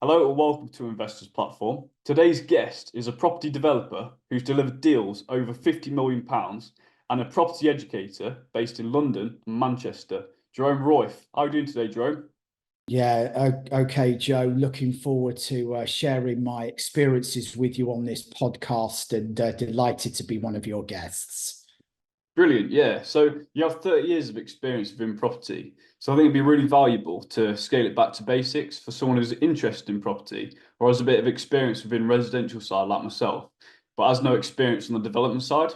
Hello and welcome to Investors Platform. Today's guest is a property developer who's delivered deals over £50 million and a property educator based in London and Manchester, Jerome Roith. How are you doing today, Jerome? Yeah, okay, Joe. Looking forward to sharing my experiences with you on this podcast and delighted to be one of your guests. Brilliant, yeah. So you have 30 years of experience within property. So I think it'd be really valuable to scale it back to basics for someone who's interested in property or has a bit of experience within residential side like myself, but has no experience on the development side.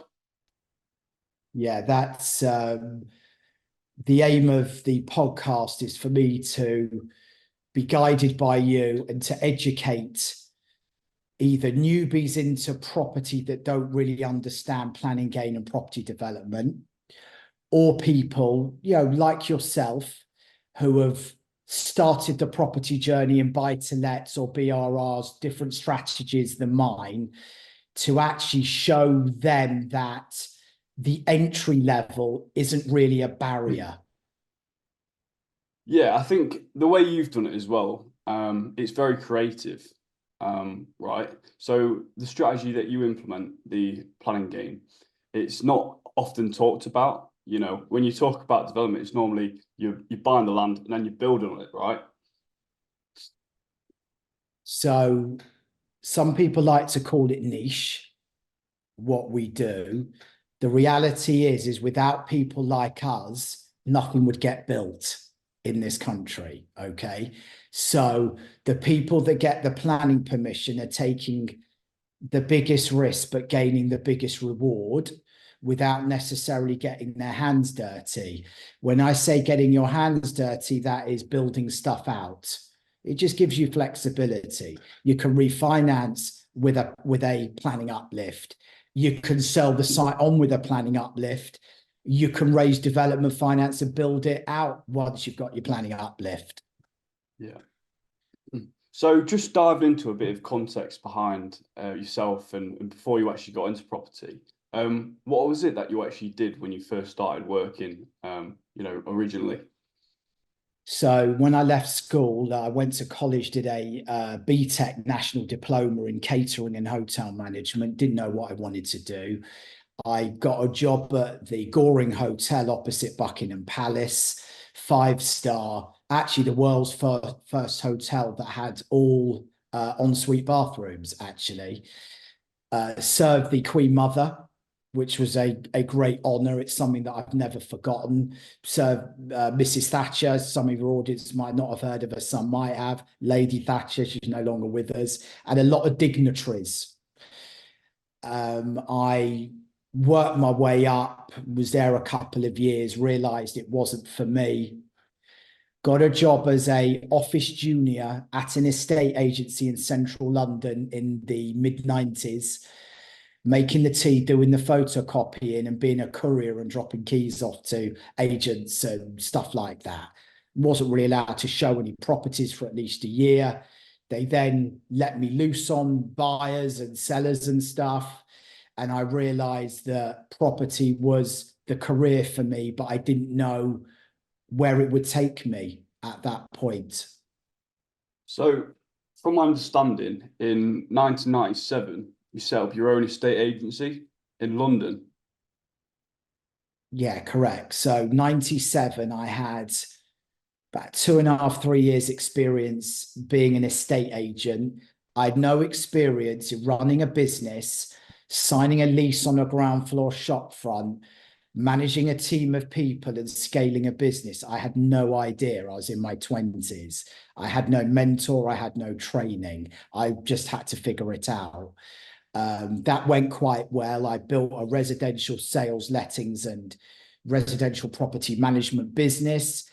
Yeah, that's the aim of the podcast is for me to be guided by you and to educate either newbies into property that don't really understand planning, gain, and property development, or people, like yourself, who have started the property journey in buy-to-lets or BRRs, different strategies than mine, to actually show them that the entry level isn't really a barrier. Yeah, I think the way you've done it as well, it's very creative, right? So the strategy that you implement, the planning game, it's not often talked about. You know, when you talk about development, it's normally you're buying the land and then you build on it, right? So some people like to call it niche, what we do. The reality is without people like us, nothing would get built in this country. Okay. So the people that get the planning permission are taking the biggest risk, but gaining the biggest reward without necessarily getting their hands dirty. When I say getting your hands dirty, that is building stuff out. It just gives you flexibility. You can refinance with a planning uplift. You can sell the site on with a planning uplift. You can raise development finance and build it out once you've got your planning uplift. Yeah. So just diving into a bit of context behind yourself and before you actually got into property, what was it that you actually did when you first started working, originally? So when I left school, I went to college, did a BTEC national diploma in catering and hotel management. Didn't know what I wanted to do. I got a job at the Goring Hotel opposite Buckingham Palace, 5-star, actually the world's first hotel that had all ensuite bathrooms, actually. Served the Queen Mother, which was a great honour. It's something that I've never forgotten. So Mrs. Thatcher, some of your audience might not have heard of her, some might have. Lady Thatcher, she's no longer with us, and a lot of dignitaries. I worked my way up, was there a couple of years, realised it wasn't for me. Got a job as a office junior at an estate agency in central London in the mid-90s, making the tea, doing the photocopying and being a courier and dropping keys off to agents and stuff like that. Wasn't really allowed to show any properties for at least a year. They then let me loose on buyers and sellers and stuff. And I realized that property was the career for me, but I didn't know where it would take me at that point. So, from my understanding, in 1997, you set up your own estate agency in London. Yeah, correct. So 97, I had about 2.5, 3 years experience being an estate agent. I had no experience in running a business, signing a lease on a ground floor shop front, managing a team of people and scaling a business. I had no idea. I was in my 20s. I had no mentor. I had no training. I just had to figure it out. That went quite well. I built a residential sales, lettings, and residential property management business.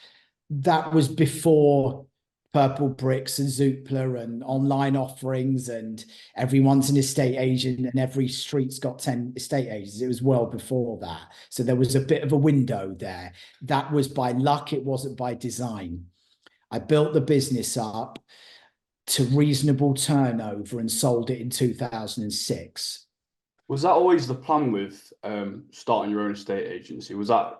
That was before Purple Bricks and Zoopla and online offerings, and everyone's an estate agent and every street's got 10 estate agents. It was well before that. So there was a bit of a window there. That was by luck, it wasn't by design. I built the business up to reasonable turnover and sold it in 2006. Was that always the plan with starting your own estate agency? Was that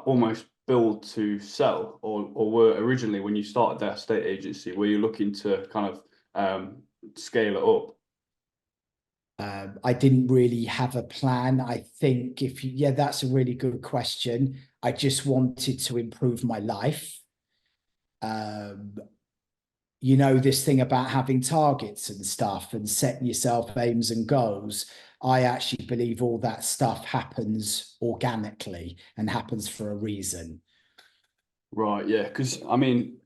almost built to sell, or were originally when you started that estate agency, were you looking to kind of scale it up? I didn't really have a plan. I think yeah, that's a really good question. I just wanted to improve my life. You know, this thing about having targets and stuff and setting yourself aims and goals. I actually believe all that stuff happens organically and happens for a reason. Right, yeah, because I mean,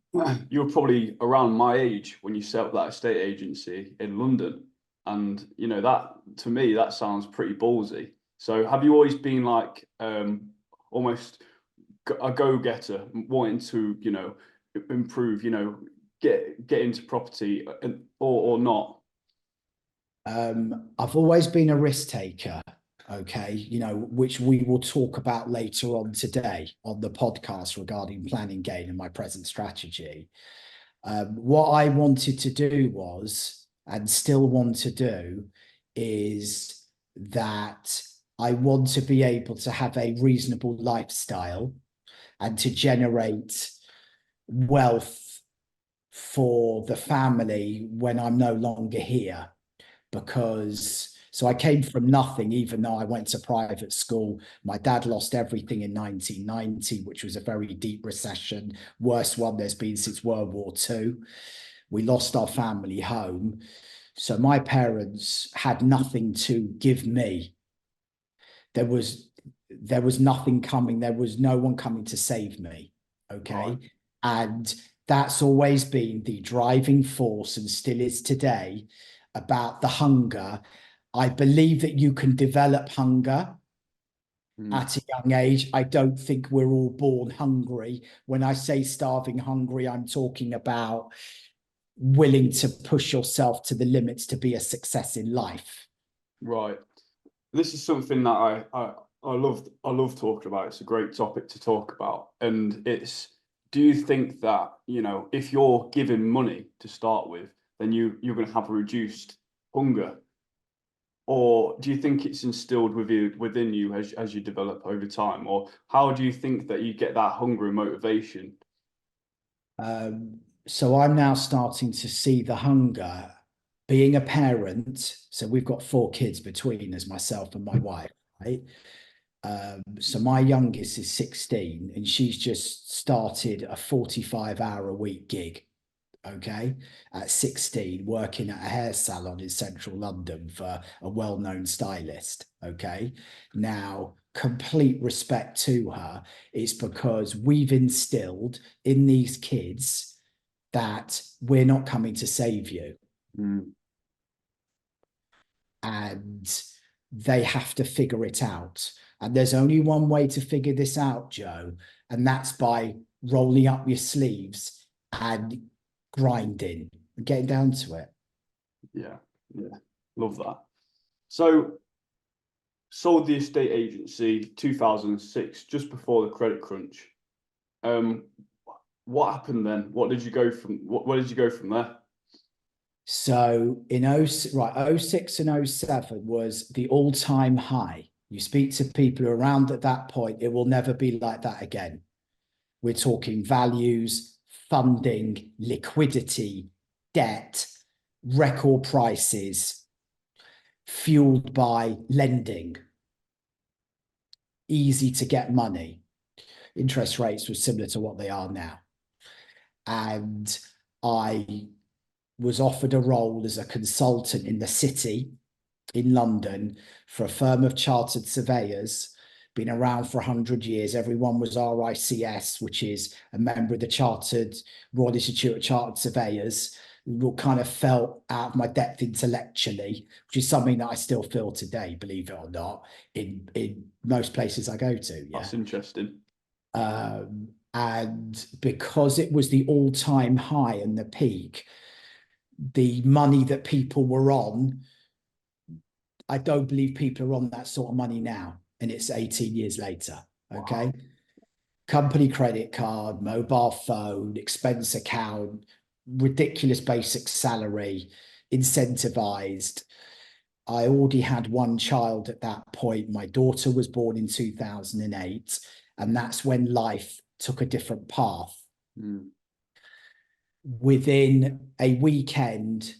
you were probably around my age when you set up that estate agency in London. And that, to me, that sounds pretty ballsy. So have you always been like almost a go-getter, wanting to, improve, get into property, or not? I've always been a risk taker, okay, which we will talk about later on today on the podcast regarding planning gain and my present strategy. What I wanted to do was, and still want to do, is that I want to be able to have a reasonable lifestyle and to generate wealth for the family when I'm no longer here. So I came from nothing, even though I went to private school. My dad lost everything in 1990, which was a very deep recession, worst one there's been since World War II. We lost our family home. So my parents had nothing to give me. There was nothing coming. There was no one coming to save me. Okay. Right. And that's always been the driving force and still is today about the hunger. I believe that you can develop hunger at a young age. I don't think we're all born hungry. When I say starving hungry, I'm talking about willing to push yourself to the limits to be a success in life. Right. This is something that I love talking about. It's a great topic to talk about. And do you think that, if you're given money to start with, then you're going to have a reduced hunger? Or do you think it's instilled within you as you develop over time? Or how do you think that you get that hunger and motivation? So I'm now starting to see the hunger being a parent. So we've got 4 kids between us, myself and my wife, right? So my youngest is 16 and she's just started a 45-hour-a-week gig, okay, at 16, working at a hair salon in central London for a well-known stylist, okay? Now, complete respect to her. It's because we've instilled in these kids that we're not coming to save you. And they have to figure it out. And there's only one way to figure this out, Joe, and that's by rolling up your sleeves and grinding and getting down to it. Yeah, love that. So, sold the estate agency 2006, just before the credit crunch. What happened then? What did you go from? Where did you go from there? So in 06 and 07 was the all-time high. You speak to people around at that point, it will never be like that again. We're talking values, funding, liquidity, debt, record prices, fueled by lending, easy to get money. Interest rates were similar to what they are now. And I was offered a role as a consultant in the city in London for a firm of chartered surveyors, been around for 100 years. Everyone was RICS, which is a member of the Chartered Royal Institute of Chartered Surveyors. Kind of felt out of my depth intellectually, which is something that I still feel today, believe it or not, in most places I go to. Yeah. That's interesting. And because it was the all-time high and the peak, the money that people were on, I don't believe people are on that sort of money now, and it's 18 years later. Okay. Wow. Company credit card, mobile phone, expense account, ridiculous basic salary, incentivized. I already had one child at that point. My daughter was born in 2008, and that's when life took a different path. within a weekend,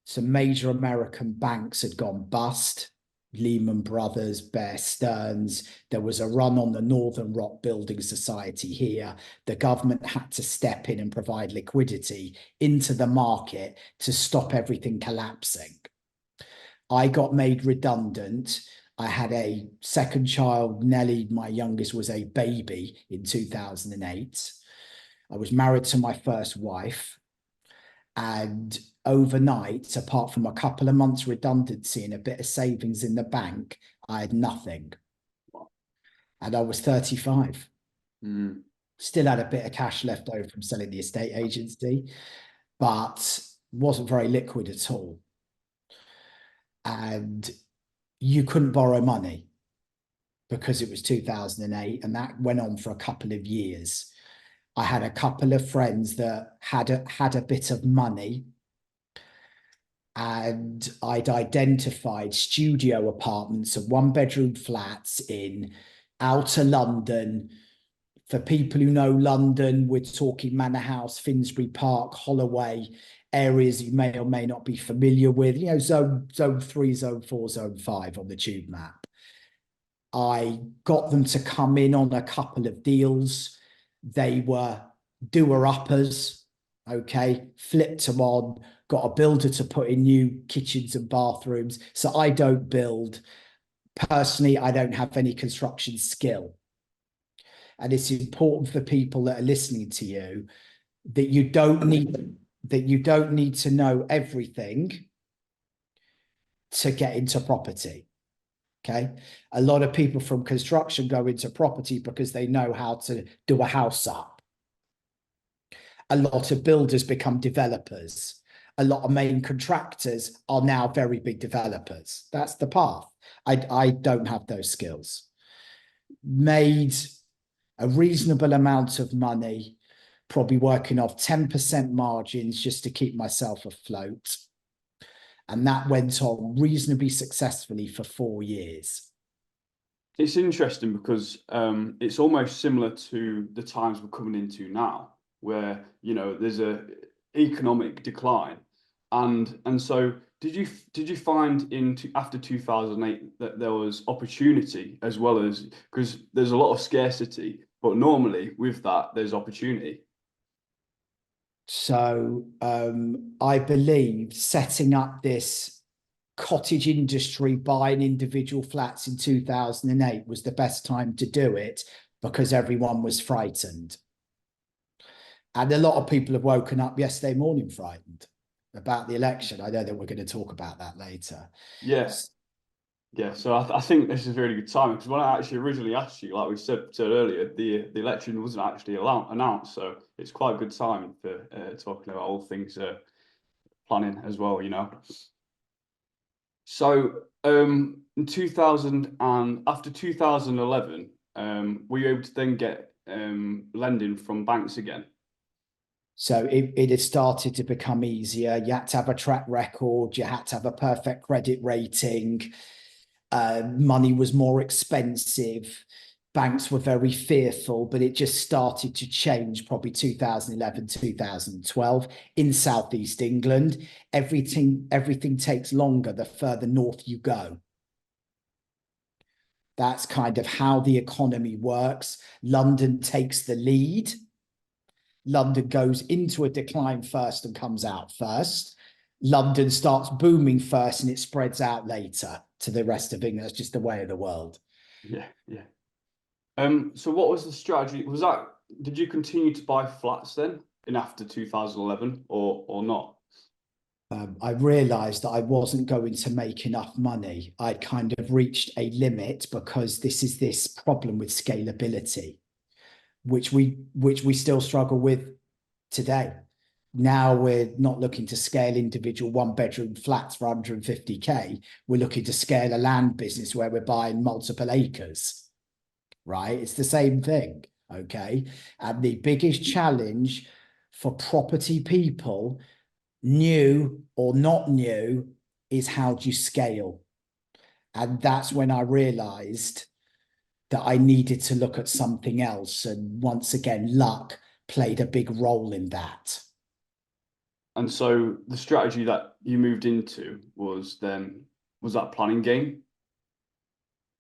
some major American banks had gone bust. Lehman Brothers, Bear Stearns. There was a run on the Northern Rock Building Society here. The government had to step in and provide liquidity into the market to stop everything collapsing. I got made redundant. I had a second child. Nellie, my youngest, was a baby in 2008. I was married to my first wife. And overnight, apart from a couple of months redundancy and a bit of savings in the bank, I had nothing. And I was 35. Still had a bit of cash left over from selling the estate agency, but wasn't very liquid at all. And you couldn't borrow money because it was 2008, and that went on for a couple of years. I had a couple of friends that had a bit of money, and I'd identified studio apartments and one-bedroom flats in outer London. For people who know London, we're talking Manor House, Finsbury Park, Holloway, areas you may or may not be familiar with, you know, zone 3, zone 4, zone 5 on the tube map. I got them to come in on a couple of deals. They were doer-uppers, okay, flipped them on, got a builder to put in new kitchens and bathrooms. So I don't build. Personally, I don't have any construction skill. And it's important for people that are listening to you that you don't need to know everything to get into property. Okay. A lot of people from construction go into property because they know how to do a house up. A lot of builders become developers. A lot of main contractors are now very big developers. That's the path. I don't have those skills. Made a reasonable amount of money, probably working off 10% margins just to keep myself afloat. And that went on reasonably successfully for 4 years. It's interesting because it's almost similar to the times we're coming into now, where, you know, there's a economic decline, and so did you find after 2008 that there was opportunity as well as, because there's a lot of scarcity, but normally with that there's opportunity. So I believe setting up this cottage industry, buying individual flats in 2008 was the best time to do it because everyone was frightened. And a lot of people have woken up yesterday morning frightened about the election. I know that we're going to talk about that later. Yes. Yeah, so I think this is a really good time, because when I actually originally asked you, like we said earlier, the election wasn't actually announced, so it's quite a good time for talking about all things planning as well, you know. So in 2000 and after 2011, were you able to then get lending from banks again? So it had started to become easier. You had to have a track record. You had to have a perfect credit rating. Money was more expensive. Banks were very fearful, but it just started to change probably 2011, 2012 in Southeast England. Everything takes longer the further north you go. That's kind of how the economy works. London takes the lead. London goes into a decline first and comes out first. London starts booming first and it spreads out later to the rest of England. That's just the way of the world. Yeah, yeah. So what was the strategy? Did you continue to buy flats then in after 2011 or not? I realized that I wasn't going to make enough money. I'd kind of reached a limit because this problem with scalability, which we still struggle with today. Now we're not looking to scale individual one-bedroom flats for 150K. We're looking to scale a land business where we're buying multiple acres, right? It's the same thing, okay? And the biggest challenge for property people, new or not new, is how do you scale? And that's when I realized that I needed to look at something else. And once again, luck played a big role in that. And so the strategy that you moved into was that planning game?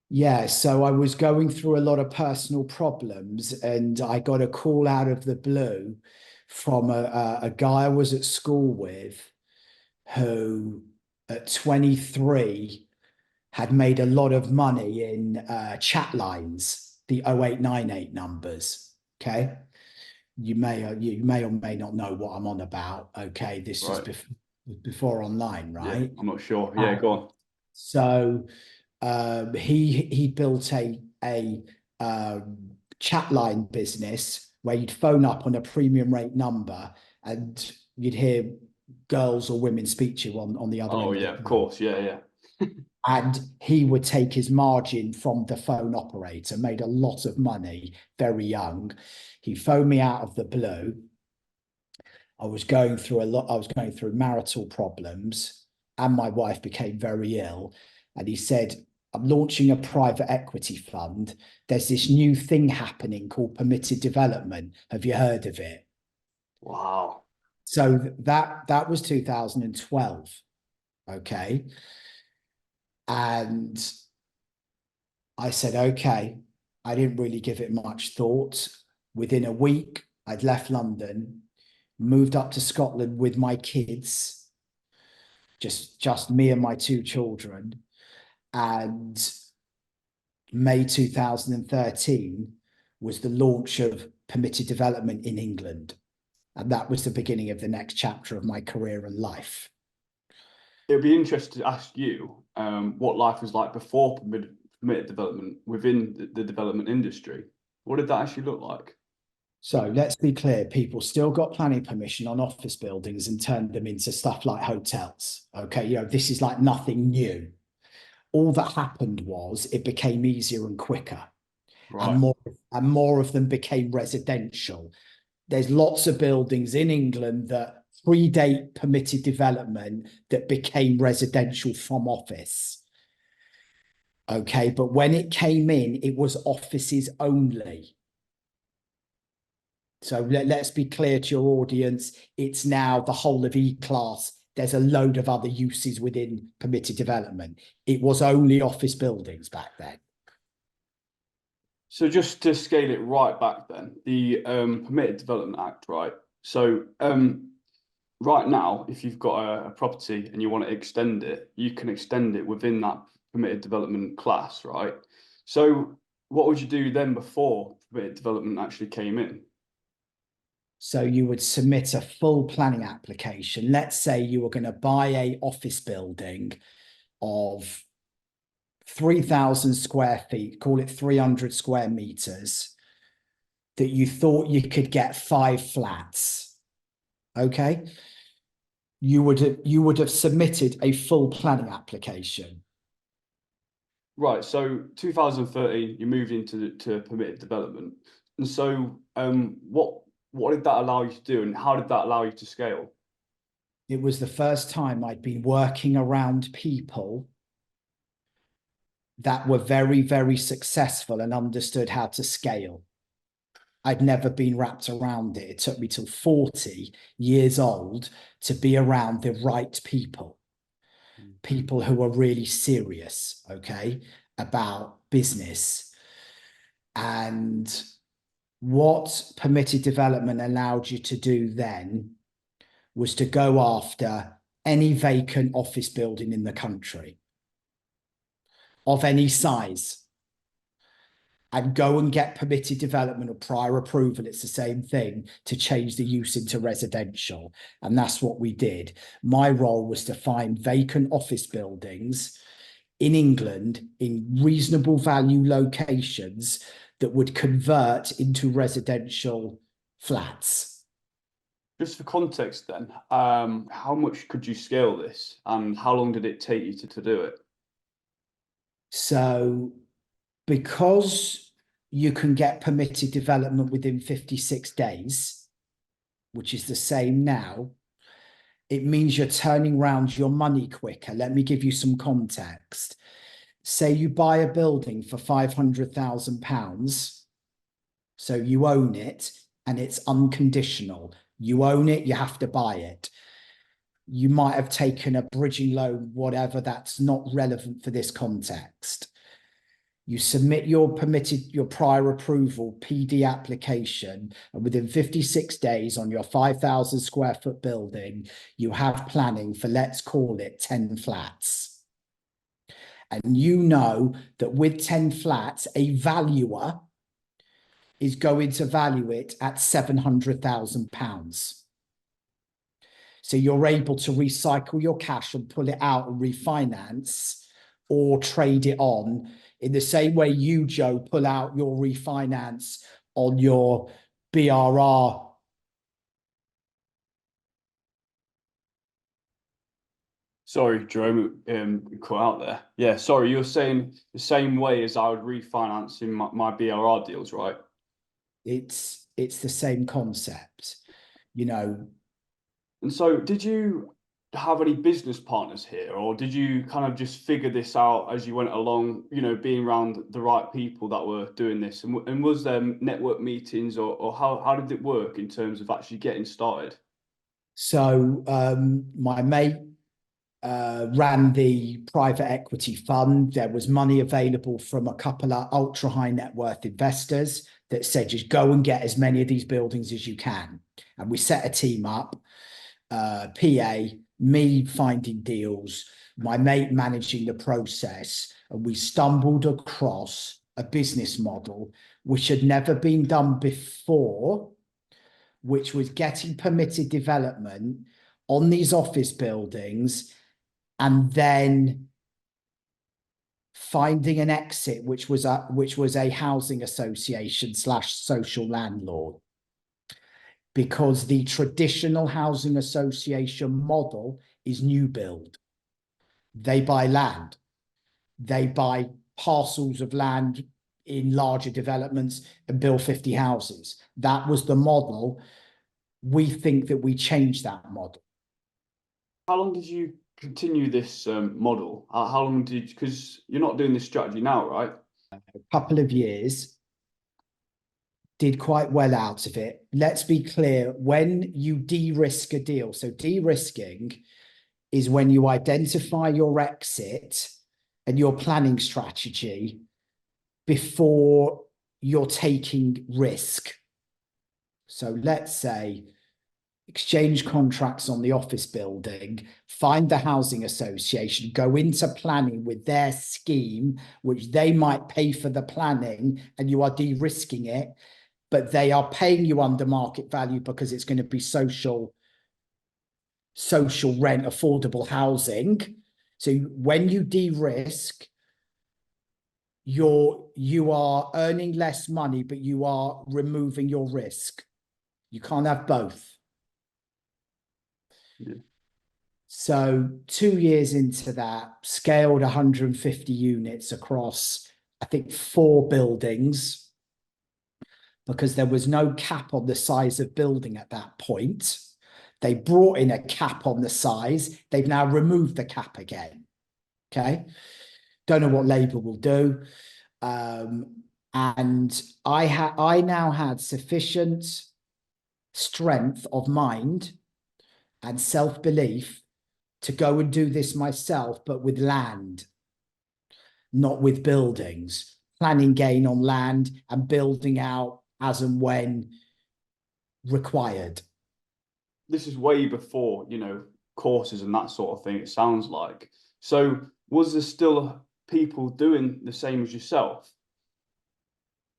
Yeah, so I was going through a lot of personal problems, and I got a call out of the blue from a guy I was at school with who at 23 had made a lot of money in chat lines, the 0898 numbers. Okay. You may or may not know what I'm on about. Okay. This was Right. before online, Yeah, right? I'm not sure. Yeah, Uh, go on. so he built a chat line business where you'd phone up on a premium rate number and you'd hear girls or women speak to you on the other Oh end of yeah, the of phone. course. Yeah, yeah. And he would take his margin from the phone operator, made a lot of money very young. He phoned me out of the blue. I was going through marital problems, and my wife became very ill. And he said, I'm launching a private equity fund. There's this new thing happening called permitted development. Have you heard of it? Wow. So that was 2012. Okay. And I said, okay. I didn't really give it much thought. Within a week, I'd left London, moved up to Scotland with my kids, just me and my two children. And May 2013 was the launch of permitted development in England. And that was the beginning of the next chapter of my career and life. It'd be interesting to ask you what life was like before permitted development within the development industry. What did that actually look like? So let's be clear, people still got planning permission on office buildings and turned them into stuff like hotels. Okay, this is like nothing new. All that happened was it became easier and quicker, and Right. more of them became residential. There's lots of buildings in England that predate permitted development that became residential from office. Okay, but when it came in, it was offices only. So let's be clear to your audience, it's now the whole of E-class. There's a load of other uses within permitted development. It was only office buildings back then. So just to scale it right back then, the Permitted Development Act, right? So right now, if you've got a property and you want to extend it, you can extend it within that permitted development class, right? So what would you do then before permitted development actually came in? So you would submit a full planning application. Let's say you were going to buy a office building of 3,000 square feet, call it 300 square meters, that you thought you could get 5 flats. Okay. You would have submitted a full planning application. Right, so 2013, you moved into to permitted development. And so what did that allow you to do and how did that allow you to scale? It was the first time I'd been working around people that were very, very successful and understood how to scale. I'd never been wrapped around it. It took me till 40 years old to be around the right people, people who are really serious, okay, about business. And what permitted development allowed you to do then was to go after any vacant office building in the country of any size and go and get permitted development or prior approval. It's the same thing to change the use into residential. And that's what we did. My role was to find vacant office buildings in England in reasonable value locations that would convert into residential flats. Just for context then, how much could you scale this and how long did it take you to do it? So because you can get permitted development within 56 days, which is the same now, it means you're turning around your money quicker. Let me give you some context. Say you buy a building for £500,000. So you own it and it's unconditional. You own it, you have to buy it. you might have taken a bridging loan, whatever, that's not relevant for this context. You submit your prior approval PD application, and within 56 days on your 5,000 square foot building, you have planning for, let's call it 10 flats. And you know that with 10 flats, a valuer is going to value it at £700,000. So you're able to recycle your cash and pull it out and refinance or trade it on in the same way you, Joe, pull out your refinance on your BRR. Sorry, Jerome, cut out there. Yeah, sorry, you're saying the same way as I would refinance in my BRR deals, right? It's the same concept, you know. And so did you have any business partners here, or did you kind of just figure this out as you went along, being around the right people that were doing this? And was there network meetings, or how did it work in terms of actually getting started? So my mate ran the private equity fund. There was money available from a couple of ultra high net worth investors that said, just go and get as many of these buildings as you can. And we set a team up, PA, me finding deals, my mate managing the process. And we stumbled across a business model which had never been done before, which was getting permitted development on these office buildings and then finding an exit, which was a housing association / social landlord. Because the traditional housing association model is new build. They buy land. They buy parcels of land in larger developments and build 50 houses. That was the model. We think that we changed that model. How long did you continue this model? How long did, because you're not doing this strategy now, right? A couple of years, did quite well out of it. Let's be clear, when you de-risk a deal, so de-risking is when you identify your exit and your planning strategy before you're taking risk. So let's say exchange contracts on the office building, find the housing association, go into planning with their scheme, which they might pay for the planning, and you are de-risking it, but they are paying you under market value because it's going to be social rent, affordable housing. So when you de-risk, you are earning less money, but you are removing your risk. You can't have both. Yeah. So 2 years into that, scaled 150 units across, I think, 4 buildings, because there was no cap on the size of building at that point. They brought in a cap on the size. They've now removed the cap again. Okay. Don't know what Labour will do. And I now had sufficient strength of mind and self-belief to go and do this myself, but with land, not with buildings. Planning gain on land and building out as and when required. This is way before, courses and that sort of thing, it sounds like. So was there still people doing the same as yourself?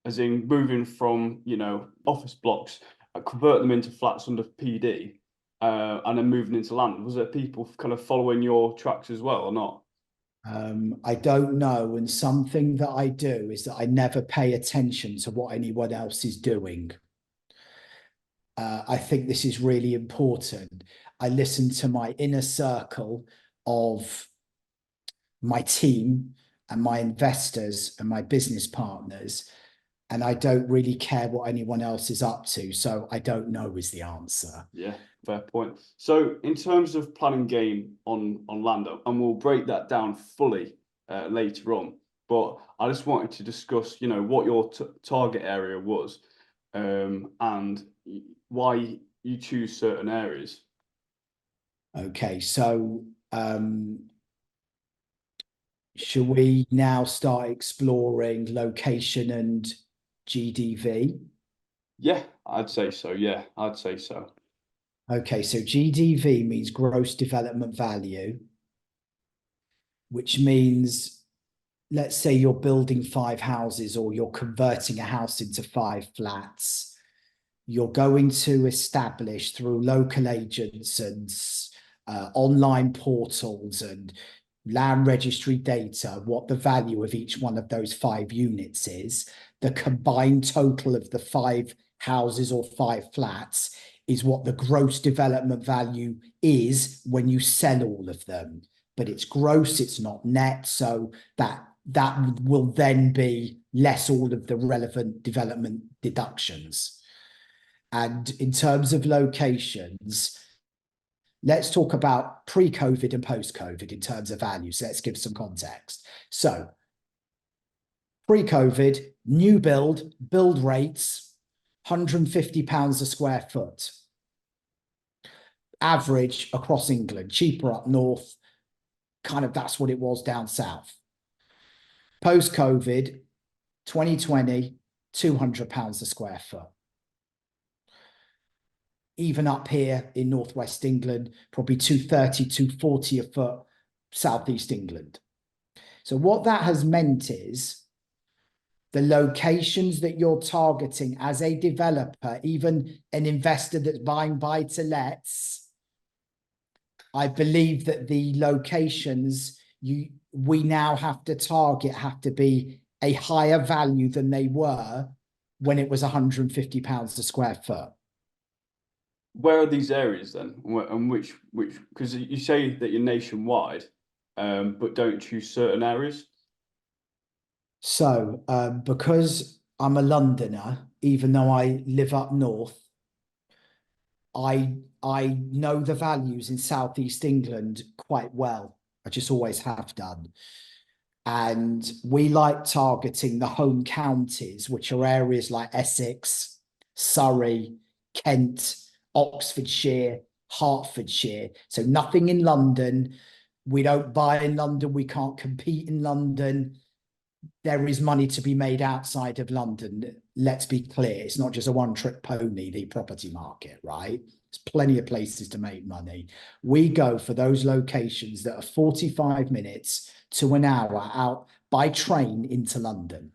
As in moving from, office blocks, convert them into flats under PD, and then moving into land. Was there people kind of following your tracks as well or not? I don't know. And something that I do is that I never pay attention to what anyone else is doing. I think this is really important. I listen to my inner circle of my team and my investors and my business partners, and I don't really care what anyone else is up to. So I don't know is the answer. Yeah, fair point. So in terms of planning gain on land, and we'll break that down fully later on, but I just wanted to discuss, what your target area was, and why you choose certain areas. Okay, so should we now start exploring location and GDV? Yeah, I'd say so. Yeah, I'd say so. Okay, so GDV means gross development value, which means, let's say you're building 5 houses or you're converting a house into 5 flats. You're going to establish through local agents and online portals and land registry data what the value of each one of those 5 units is. The combined total of the 5 houses or 5 flats is what the gross development value is when you sell all of them. But it's gross, it's not net, so that will then be less all of the relevant development deductions. And in terms of locations, let's talk about pre-COVID and post-COVID in terms of values. Let's give some context. So pre-COVID, new build rates, £150 a square foot. Average across England, cheaper up north, kind of that's what it was down south. Post-COVID, 2020, £200 a square foot. Even up here in northwest England, probably 230, 240 a foot, southeast England. So what that has meant is the locations that you're targeting as a developer, even an investor that's buying buy-to-lets, I believe that the locations we now have to target have to be a higher value than they were when it was £150 a square foot. Where are these areas then, and which? Because you say that you're nationwide, but don't choose certain areas. So, because I'm a Londoner, even though I live up north, I know the values in southeast England quite well. I just always have done. And we like targeting the home counties, which are areas like Essex, Surrey, Kent, Oxfordshire, Hertfordshire. So nothing in London. We don't buy in London. We can't compete in London. There is money to be made outside of London. Let's be clear. It's not just a one-trick pony, the property market, right? There's plenty of places to make money. We go for those locations that are 45 minutes to an hour out by train into London.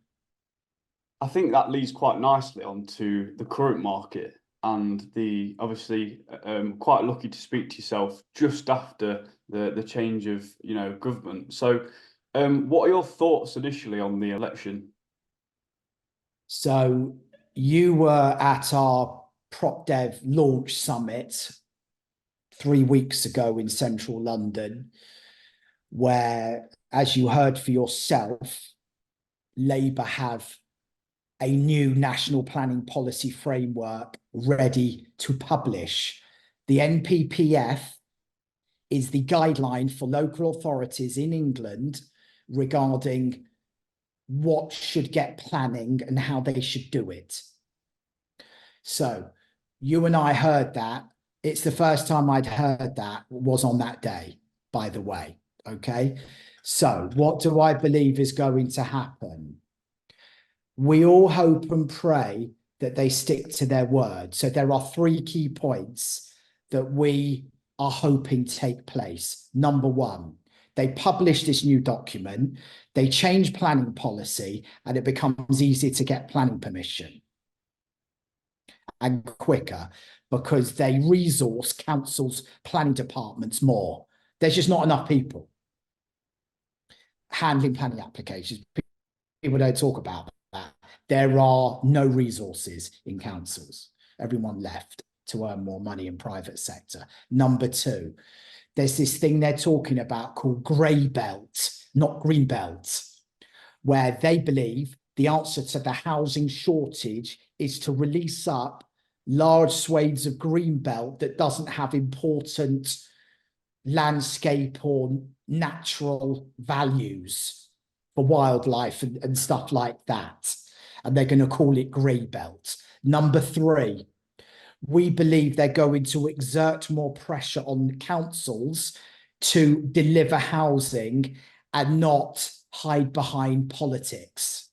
I think that leads quite nicely onto the current market and the obviously quite lucky to speak to yourself just after the change of government. So, what are your thoughts initially on the election? So you were at our Prop Dev launch summit 3 weeks ago in central London, where, as you heard for yourself, Labour have a new national planning policy framework ready to publish. The NPPF is the guideline for local authorities in England regarding what should get planning and how they should do it. So you and I heard that. It's the first time I'd heard that was on that day, by the way. Okay. So what do I believe is going to happen? We all hope and pray that they stick to their word. So there are 3 key points that we are hoping take place. Number 1, they publish this new document, they change planning policy, and it becomes easier to get planning permission and quicker because they resource councils' planning departments more. There's just not enough people handling planning applications. People don't talk about that. There are no resources in councils. Everyone left to earn more money in private sector. Number 2, there's this thing they're talking about called grey belt, not green belt, where they believe the answer to the housing shortage is to release up large swathes of green belt that doesn't have important landscape or natural values for wildlife and stuff like that. And they're going to call it grey belt. Number 3, We believe they're going to exert more pressure on councils to deliver housing and not hide behind politics.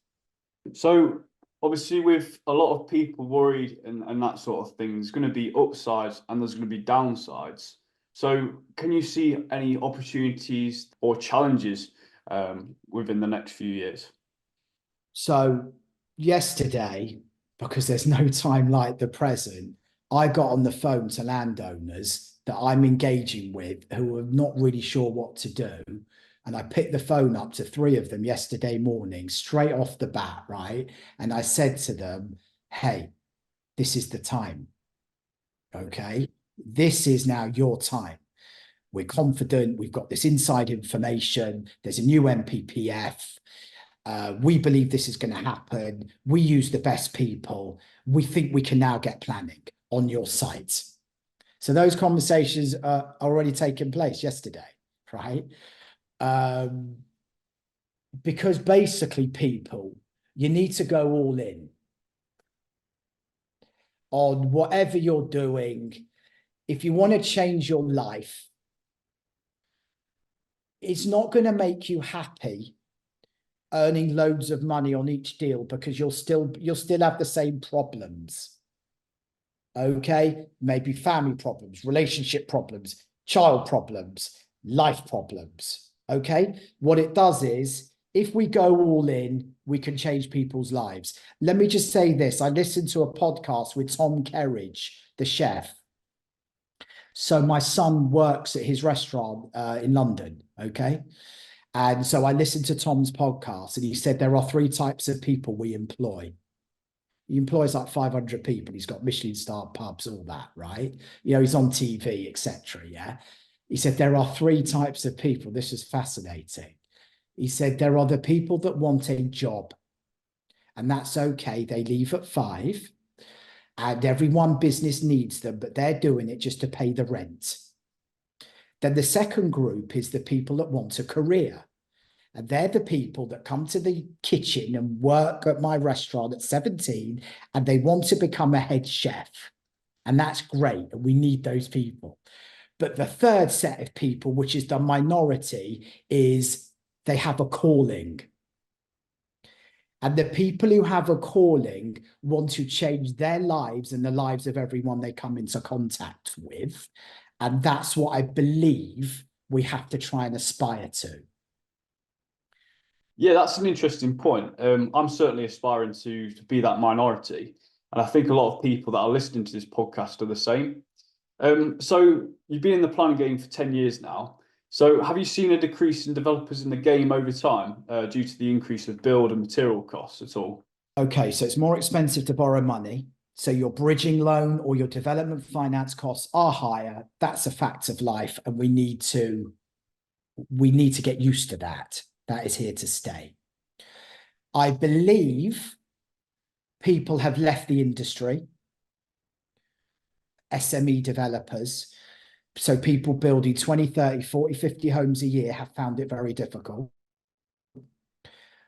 So obviously, with a lot of people worried and that sort of thing, there's going to be upsides and there's going to be downsides. So can you see any opportunities or challenges within the next few years? So yesterday, because there's no time like the present, I got on the phone to landowners that I'm engaging with who are not really sure what to do. And I picked the phone up to 3 of them yesterday morning, straight off the bat, right? And I said to them, hey, this is the time. Okay. This is now your time. We're confident. We've got this inside information. There's a new MPPF. We believe this is going to happen. We use the best people. We think we can now get planning on your site. So those conversations are already taking place yesterday, right? Because basically, people, you need to go all in on whatever you're doing. If you want to change your life, it's not going to make you happy earning loads of money on each deal, because you'll still have the same problems. Okay, maybe family problems, relationship problems, child problems, life problems. Okay, what it does is, if we go all in, we can change people's lives. Let me just say this. I listened to a podcast with Tom Kerridge, the chef. So my son works at his restaurant in London, okay? And so I listened to Tom's podcast, and he said there are 3 types of people we employ. He employs like 500 people. He's got Michelin star pubs, all that, right? You know, he's on TV, etc. Yeah. He said there are 3 types of people. This is fascinating. He said there are the people that want a job, and that's okay. They leave at 5, and everyone business needs them, but they're doing it just to pay the rent. Then the second group is the people that want a career. And they're the people that come to the kitchen and work at my restaurant at 17, and they want to become a head chef. And that's great. And we need those people. But the third set of people, which is the minority, is they have a calling. And the people who have a calling want to change their lives and the lives of everyone they come into contact with. And that's what I believe we have to try and aspire to. Yeah, that's an interesting point. I'm certainly aspiring to be that minority. And I think a lot of people that are listening to this podcast are the same. So you've been in the planning game for 10 years now. So have you seen a decrease in developers in the game over time due to the increase of build and material costs at all? Okay, so it's more expensive to borrow money. So your bridging loan or your development finance costs are higher. That's a fact of life, and we need to get used to that. That is here to stay. I believe people have left the industry, SME developers. So people building 20, 30, 40, 50 homes a year have found it very difficult.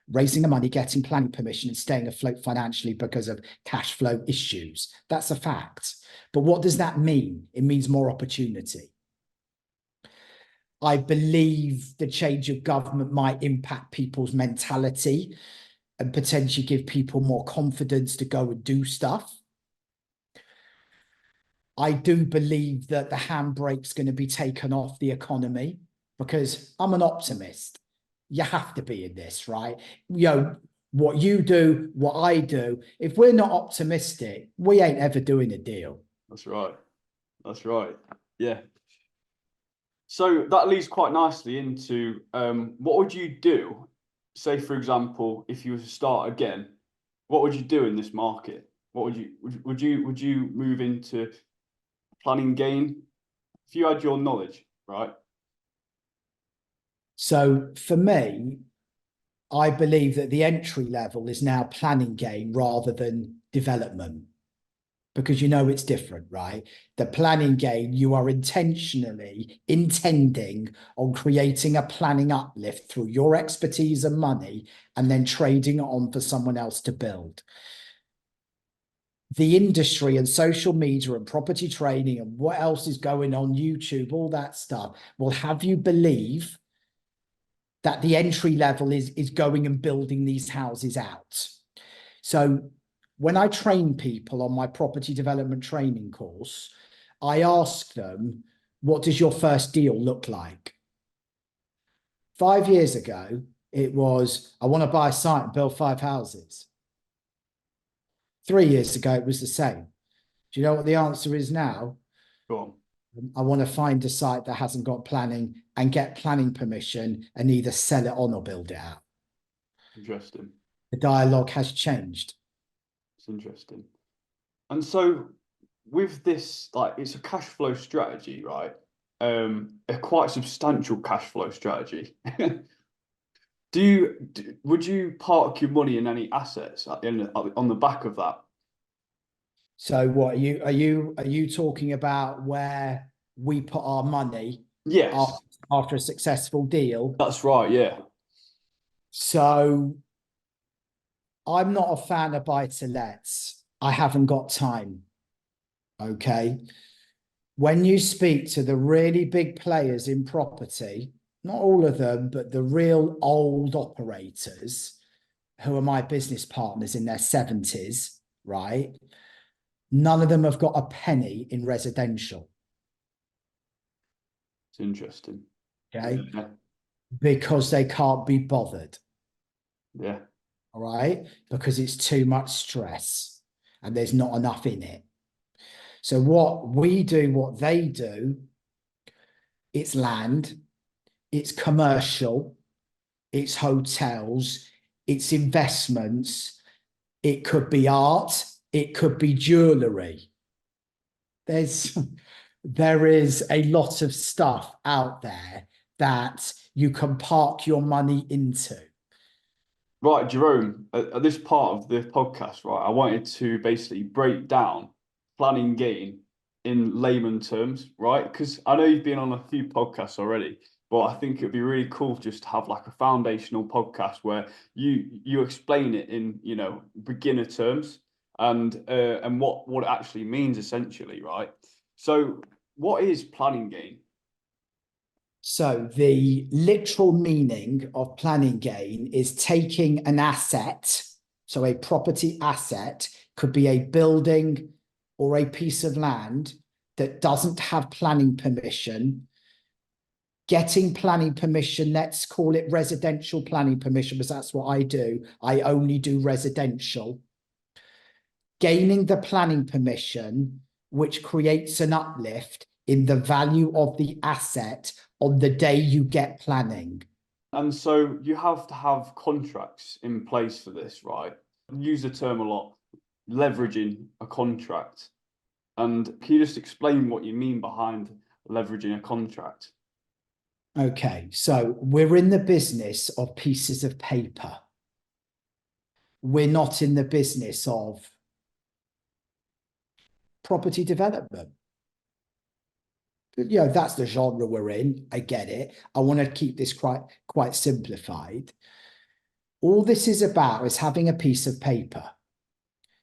Raising the money, getting planning permission, and staying afloat financially because of cash flow issues. That's a fact. But what does that mean? It means more opportunity. I believe the change of government might impact people's mentality and potentially give people more confidence to go and do stuff. I do believe that the handbrake's going to be taken off the economy, because I'm an optimist. You have to be in this, right? You know, what you do, what I do. If we're not optimistic, we ain't ever doing a deal. That's right. That's right. Yeah. So that leads quite nicely into what would you do, say, for example, if you were to start again, what would you do in this market? What would you move into planning game if you had your knowledge, right? So for me, I believe that the entry level is now planning game rather than development, because you know it's different, right? The planning game, you are intentionally intending on creating a planning uplift through your expertise and money, and then trading it on for someone else to build. the industry and social media and property training and what else is going on YouTube, all that stuff will have you believe that the entry level is going and building these houses out. So when I train people on my property development training course, I ask them, what does your first deal look like? 5 years ago, it was, I want to buy a site and build 5 houses. 3 years ago, it was the same. Do you know what the answer is now? Go on. I want to find a site that hasn't got planning and get planning permission and either sell it on or build it out. Interesting. The dialogue has changed. It's interesting. And so with this, like, it's a cash flow strategy, right? A quite substantial cash flow strategy. Would you park your money in any assets on the back of that? So what are you talking about where we put our money Yes, after a successful deal? that's right. Yeah. So I'm not a fan of buy-to-lets. I haven't got time. Okay. When you speak to the really big players in property, not all of them, but the real old operators who are my business partners in their 70s, right? None of them have got a penny in residential. It's interesting. Okay. Yeah. Because they can't be bothered. Yeah. All right. Because it's too much stress and there's not enough in it. So what we do, what they do, it's land, it's commercial, it's hotels, it's investments, it could be art, it could be jewelry. There is a lot of stuff out there that you can park your money into. Right, Jerome, at this part of the podcast, right, I wanted to basically break down planning gain in layman terms, right? Because I know you've been on a few podcasts already, but I think it'd be really cool just to have like a foundational podcast where you explain it in, beginner terms and what it actually means essentially, right? So what is planning gain? So the literal meaning of planning gain is taking an asset, so a property asset could be a building or a piece of land that doesn't have planning permission, getting planning permission, let's call it residential planning permission, because that's what I do. I only do residential. Gaining the planning permission, which creates an uplift in the value of the asset on the day you get planning. And so you have to have contracts in place for this, right? Use the term a lot, leveraging a contract. And can you just explain what you mean behind leveraging a contract? Okay, so we're in the business of pieces of paper. We're not in the business of property development. That's the genre we're in. I get it. I want to keep this quite simplified. All this is about is having a piece of paper.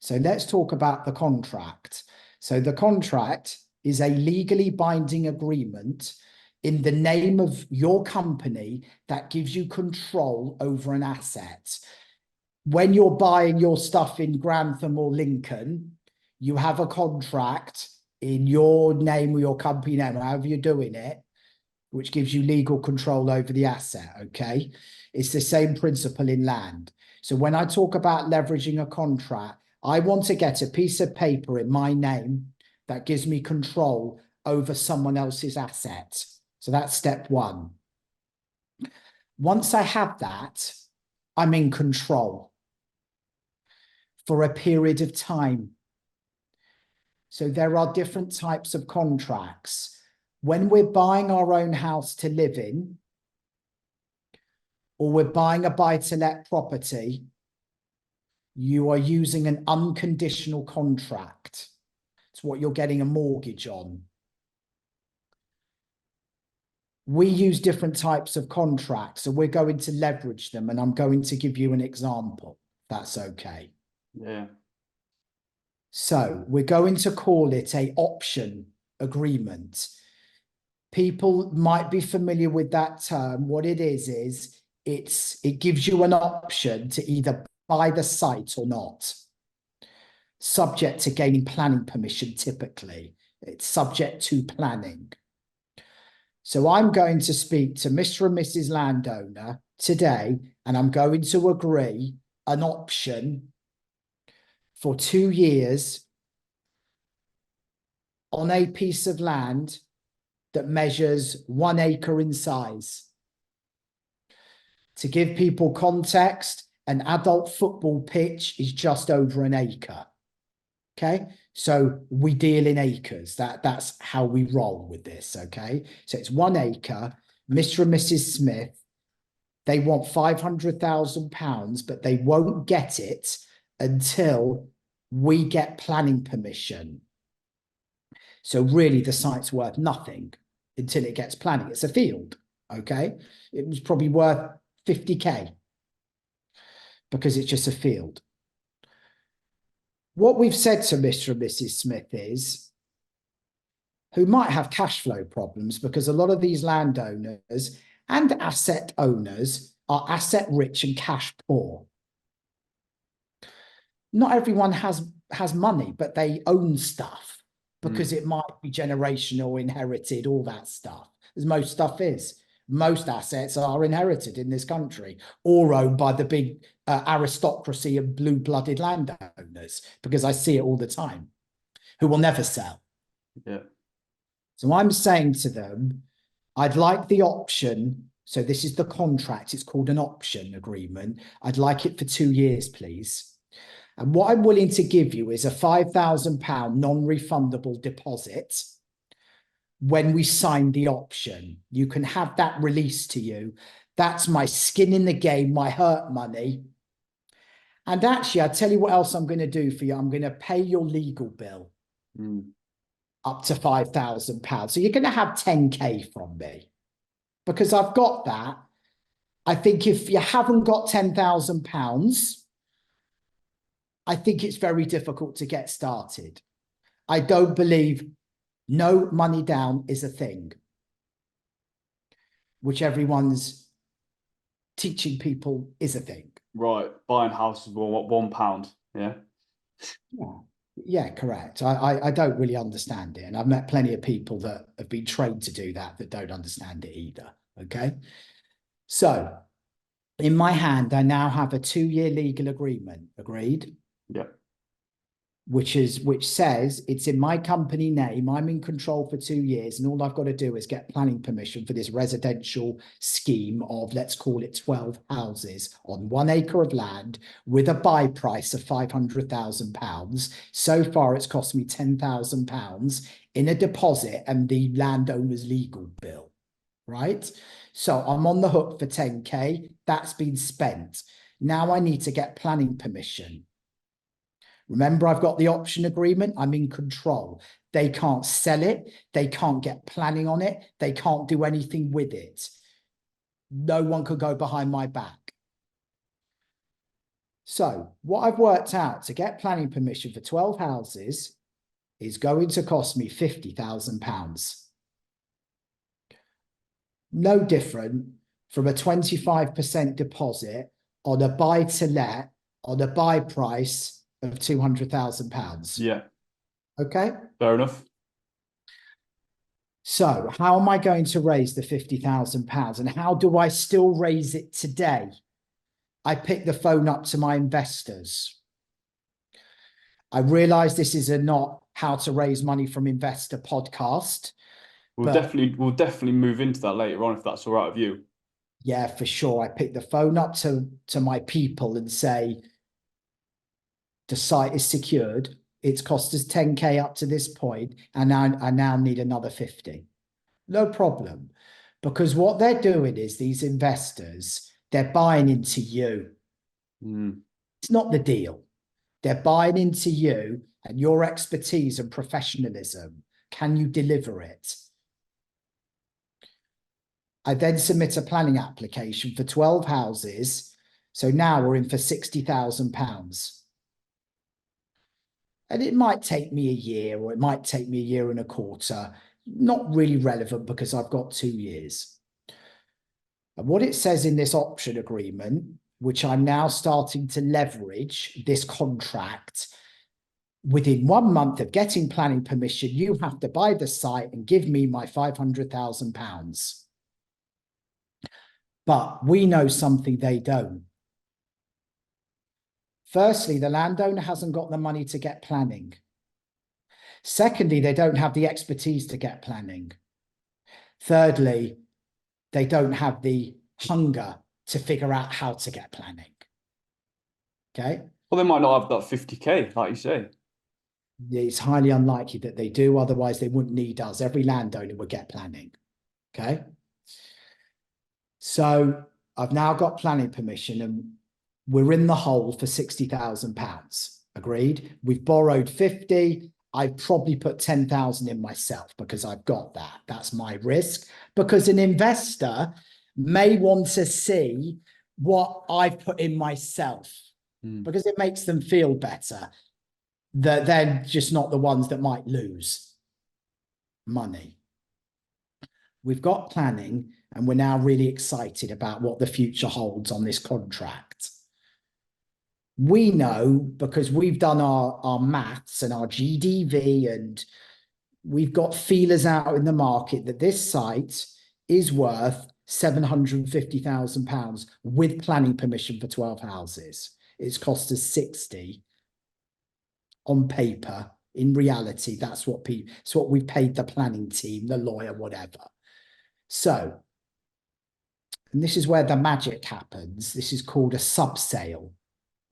So let's talk about the contract. So the contract is a legally binding agreement in the name of your company that gives you control over an asset. When you're buying your stuff in Grantham or Lincoln, you have a contract in your name or your company name, however you're doing it, which gives you legal control over the asset, okay? It's the same principle in land. So when I talk about leveraging a contract, I want to get a piece of paper in my name that gives me control over someone else's asset. So that's step one. Once I have that, I'm in control for a period of time. So there are different types of contracts. When we're buying our own house to live in, or we're buying a buy-to-let property, you are using an unconditional contract. It's what you're getting a mortgage on. We use different types of contracts, so we're going to leverage them, and I'm going to give you an example. That's okay. Yeah. So we're going to call it a option agreement. People might be familiar with that term. What it is it gives you an option to either buy the site or not, subject to gaining planning permission typically. It's subject to planning. So I'm going to speak to Mr. and Mrs. Landowner today, and I'm going to agree an option for 2 years on a piece of land that measures 1 acre in size. To give people context, an adult football pitch is just over 1 acre. Okay, so we deal in acres. That's how we roll with this. Okay, so it's 1 acre. Mr. and Mrs. Smith, they want £500,000, but they won't get it until we get planning permission. So really, the site's worth nothing until it gets planning. It's a field. Okay, it was probably worth 50k because it's just a field. What we've said to Mr. and Mrs. Smith is, who might have cash flow problems because a lot of these landowners and asset owners are asset rich and cash poor. Not everyone has money, but they own stuff because it might be generational, inherited, all that stuff, as most stuff is. Most assets are inherited in this country or owned by the big aristocracy of blue-blooded landowners, because I see it all the time, who will never sell. Yeah. So I'm saying to them, I'd like the option. So this is the contract. It's called an option agreement. I'd like it for 2 years, please. And what I'm willing to give you is a £5,000 non-refundable deposit. When we sign the option, you can have that released to you. That's my skin in the game, my hurt money. And actually, I'll tell you what else I'm going to do for you. I'm going to pay your legal bill up to £5,000. So you're going to have 10k from me because I've got that. I think if you haven't got £10,000, I think it's very difficult to get started. I don't believe no money down is a thing, which everyone's teaching people is a thing. Right, buying houses for £1. Yeah. Yeah, correct. I don't really understand it, and I've met plenty of people that have been trained to do that don't understand it either. Okay, so in my hand, I now have a 2-year legal agreement. Agreed? Yeah. Which says it's in my company name. I'm in control for 2 years, and all I've got to do is get planning permission for this residential scheme of, let's call it 12 houses on 1 acre of land with a buy price of £500,000. So far, it's cost me £10,000 in a deposit and the landowner's legal bill, right? So I'm on the hook for 10k. That's been spent. Now I need to get planning permission. Remember, I've got the option agreement. I'm in control. They can't sell it. They can't get planning on it. They can't do anything with it. No one could go behind my back. So what I've worked out to get planning permission for 12 houses is going to cost me £50,000. No different from a 25% deposit on a buy-to-let on a buy price of £200,000. Yeah. Okay. Fair enough. So how am I going to raise the £50,000, and how do I still raise it today? I pick the phone up to my investors. I realize this is a not how to raise money from investor podcast. We'll definitely move into that later on if that's all right with you. Yeah, for sure. I pick the phone up to my people and say, the site is secured. It's cost us 10k up to this point, and I now need another 50. No problem. Because what they're doing is, these investors, they're buying into you. It's not the deal. They're buying into you and your expertise and professionalism. Can you deliver it? I then submit a planning application for 12 houses. So now we're in for £60,000. And it might take me a year, or it might take me a year and a quarter. Not really relevant because I've got 2 years. And what it says in this option agreement, which I'm now starting to leverage this contract, within 1 month of getting planning permission, you have to buy the site and give me my £500,000. But we know something they don't. Firstly, the landowner hasn't got the money to get planning. Secondly, they don't have the expertise to get planning. Thirdly, they don't have the hunger to figure out how to get planning. Okay? Well, they might not have that 50K, like you say. It's highly unlikely that they do, otherwise they wouldn't need us. Every landowner would get planning. Okay? So I've now got planning permission and we're in the hole for £60,000. Agreed? We've borrowed 50. I've probably put 10,000 in myself because I've got that. That's my risk. Because an investor may want to see what I've put in myself because it makes them feel better that they're just not the ones that might lose money. We've got planning and we're now really excited about what the future holds on this contract. We know because we've done our maths and our GDV and we've got feelers out in the market that this site is worth £750,000 with planning permission for 12 houses. It's cost us 60 on paper. In reality, that's what we've paid the planning team, the lawyer, whatever. So, and this is where the magic happens. This is called a subsale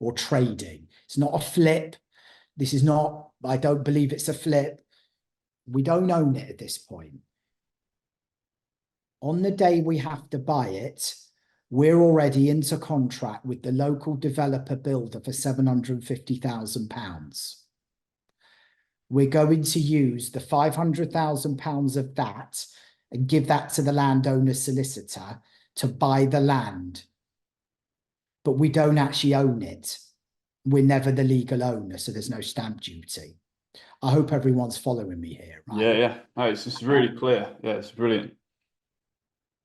or trading. It's not a flip. This is not, I don't believe it's a flip. We don't own it at this point. On the day we have to buy it, we're already into contract with the local developer builder for £750,000. We're going to use the £500,000 of that and give that to the landowner solicitor to buy the land. But we don't actually own it. We're never the legal owner, so there's no stamp duty. I hope everyone's following me here. Right? Yeah. No, it's just really clear. Yeah, it's brilliant.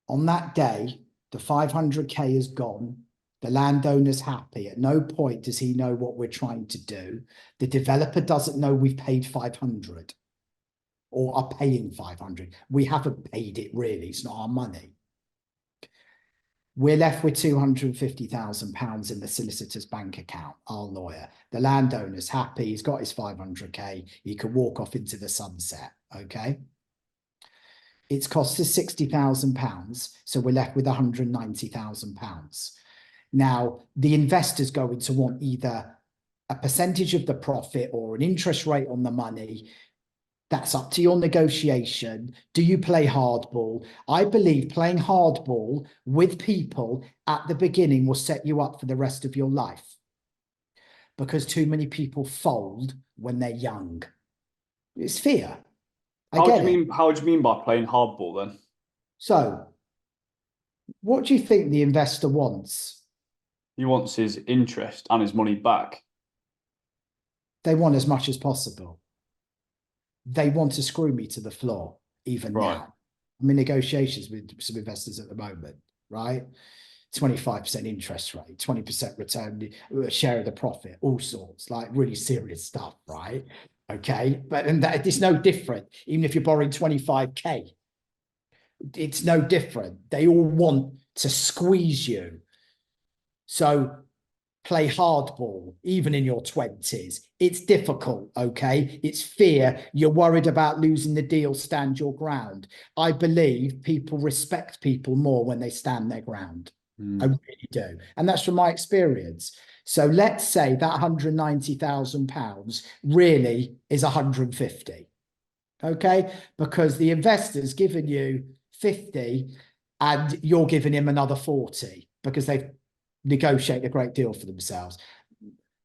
On that day, the 500K is gone. The landowner's happy. At no point does he know what we're trying to do. The developer doesn't know we've paid 500 or are paying 500. We haven't paid it really. It's not our money. We're left with £250,000 in the solicitor's bank account, our lawyer. The landowner's happy. He's got his 500K. He can walk off into the sunset, okay? It's cost us £60,000, so we're left with £190,000. Now, the investor's going to want either a percentage of the profit or an interest rate on the money. That's up to your negotiation. Do you play hardball? I believe playing hardball with people at the beginning will set you up for the rest of your life because too many people fold when they're young. It's fear. How do you mean by playing hardball then? So, what do you think the investor wants? He wants his interest and his money back. They want as much as possible. They want to screw me to the floor, even now. I'm in negotiations with some investors at the moment, right? 25% interest rate, 20% return, share of the profit, all sorts, like really serious stuff, right? Okay, but and that it's no different. Even if you're borrowing 25K, it's no different. They all want to squeeze you. So play hardball, even in your 20s. It's difficult, okay? It's fear. You're worried about losing the deal, stand your ground. I believe people respect people more when they stand their ground. I really do. And that's from my experience. So let's say that £190,000 really is 150, okay? Because the investor's given you 50 and you're giving him another 40 because they've negotiated a great deal for themselves.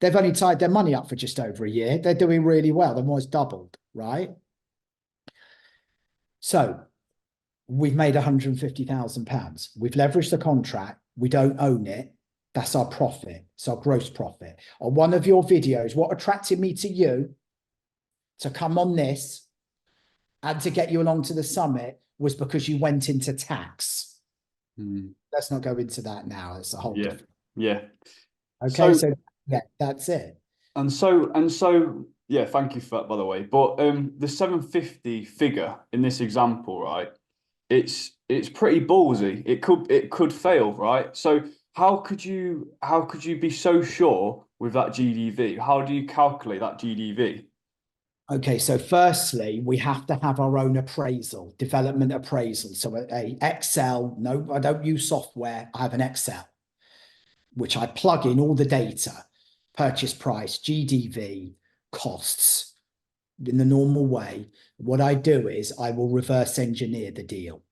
They've only tied their money up for just over a year. They're doing really well. They've almost doubled, right? So we've made £150,000. We've leveraged the contract. We don't own it. That's our profit. It's our gross profit. On one of your videos, what attracted me to you to come on this and to get you along to the summit was because you went into tax. Let's not go into that now. It's a whole different. Yeah. Okay, so yeah, that's it. And so, yeah, thank you for that, by the way. But the 750 figure in this example, right? It's pretty ballsy. It could fail, right? So how could you be so sure with that GDV? How do you calculate that GDV? Okay, so firstly, we have to have our own appraisal, development appraisal. So a Excel, no, I don't use software. I have an Excel, which I plug in all the data, purchase price, GDV, costs in the normal way. What I do is I will reverse engineer the deal.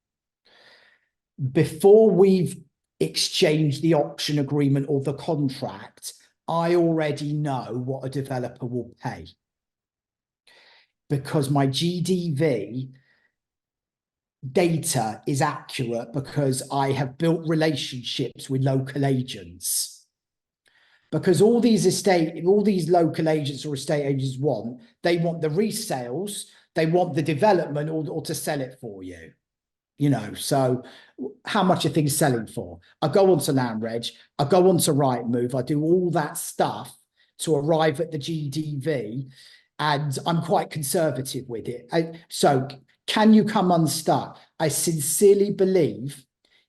Before we've exchanged the option agreement or the contract, I already know what a developer will pay, because my GDV data is accurate because I have built relationships with local agents. Because all these local agents or estate agents they want the resales, they want the development or to sell it for you. You know, so how much are things selling for? I go onto LandReg, I go onto Rightmove, I do all that stuff to arrive at the GDV, and I'm quite conservative with it. So can you come unstuck? I sincerely believe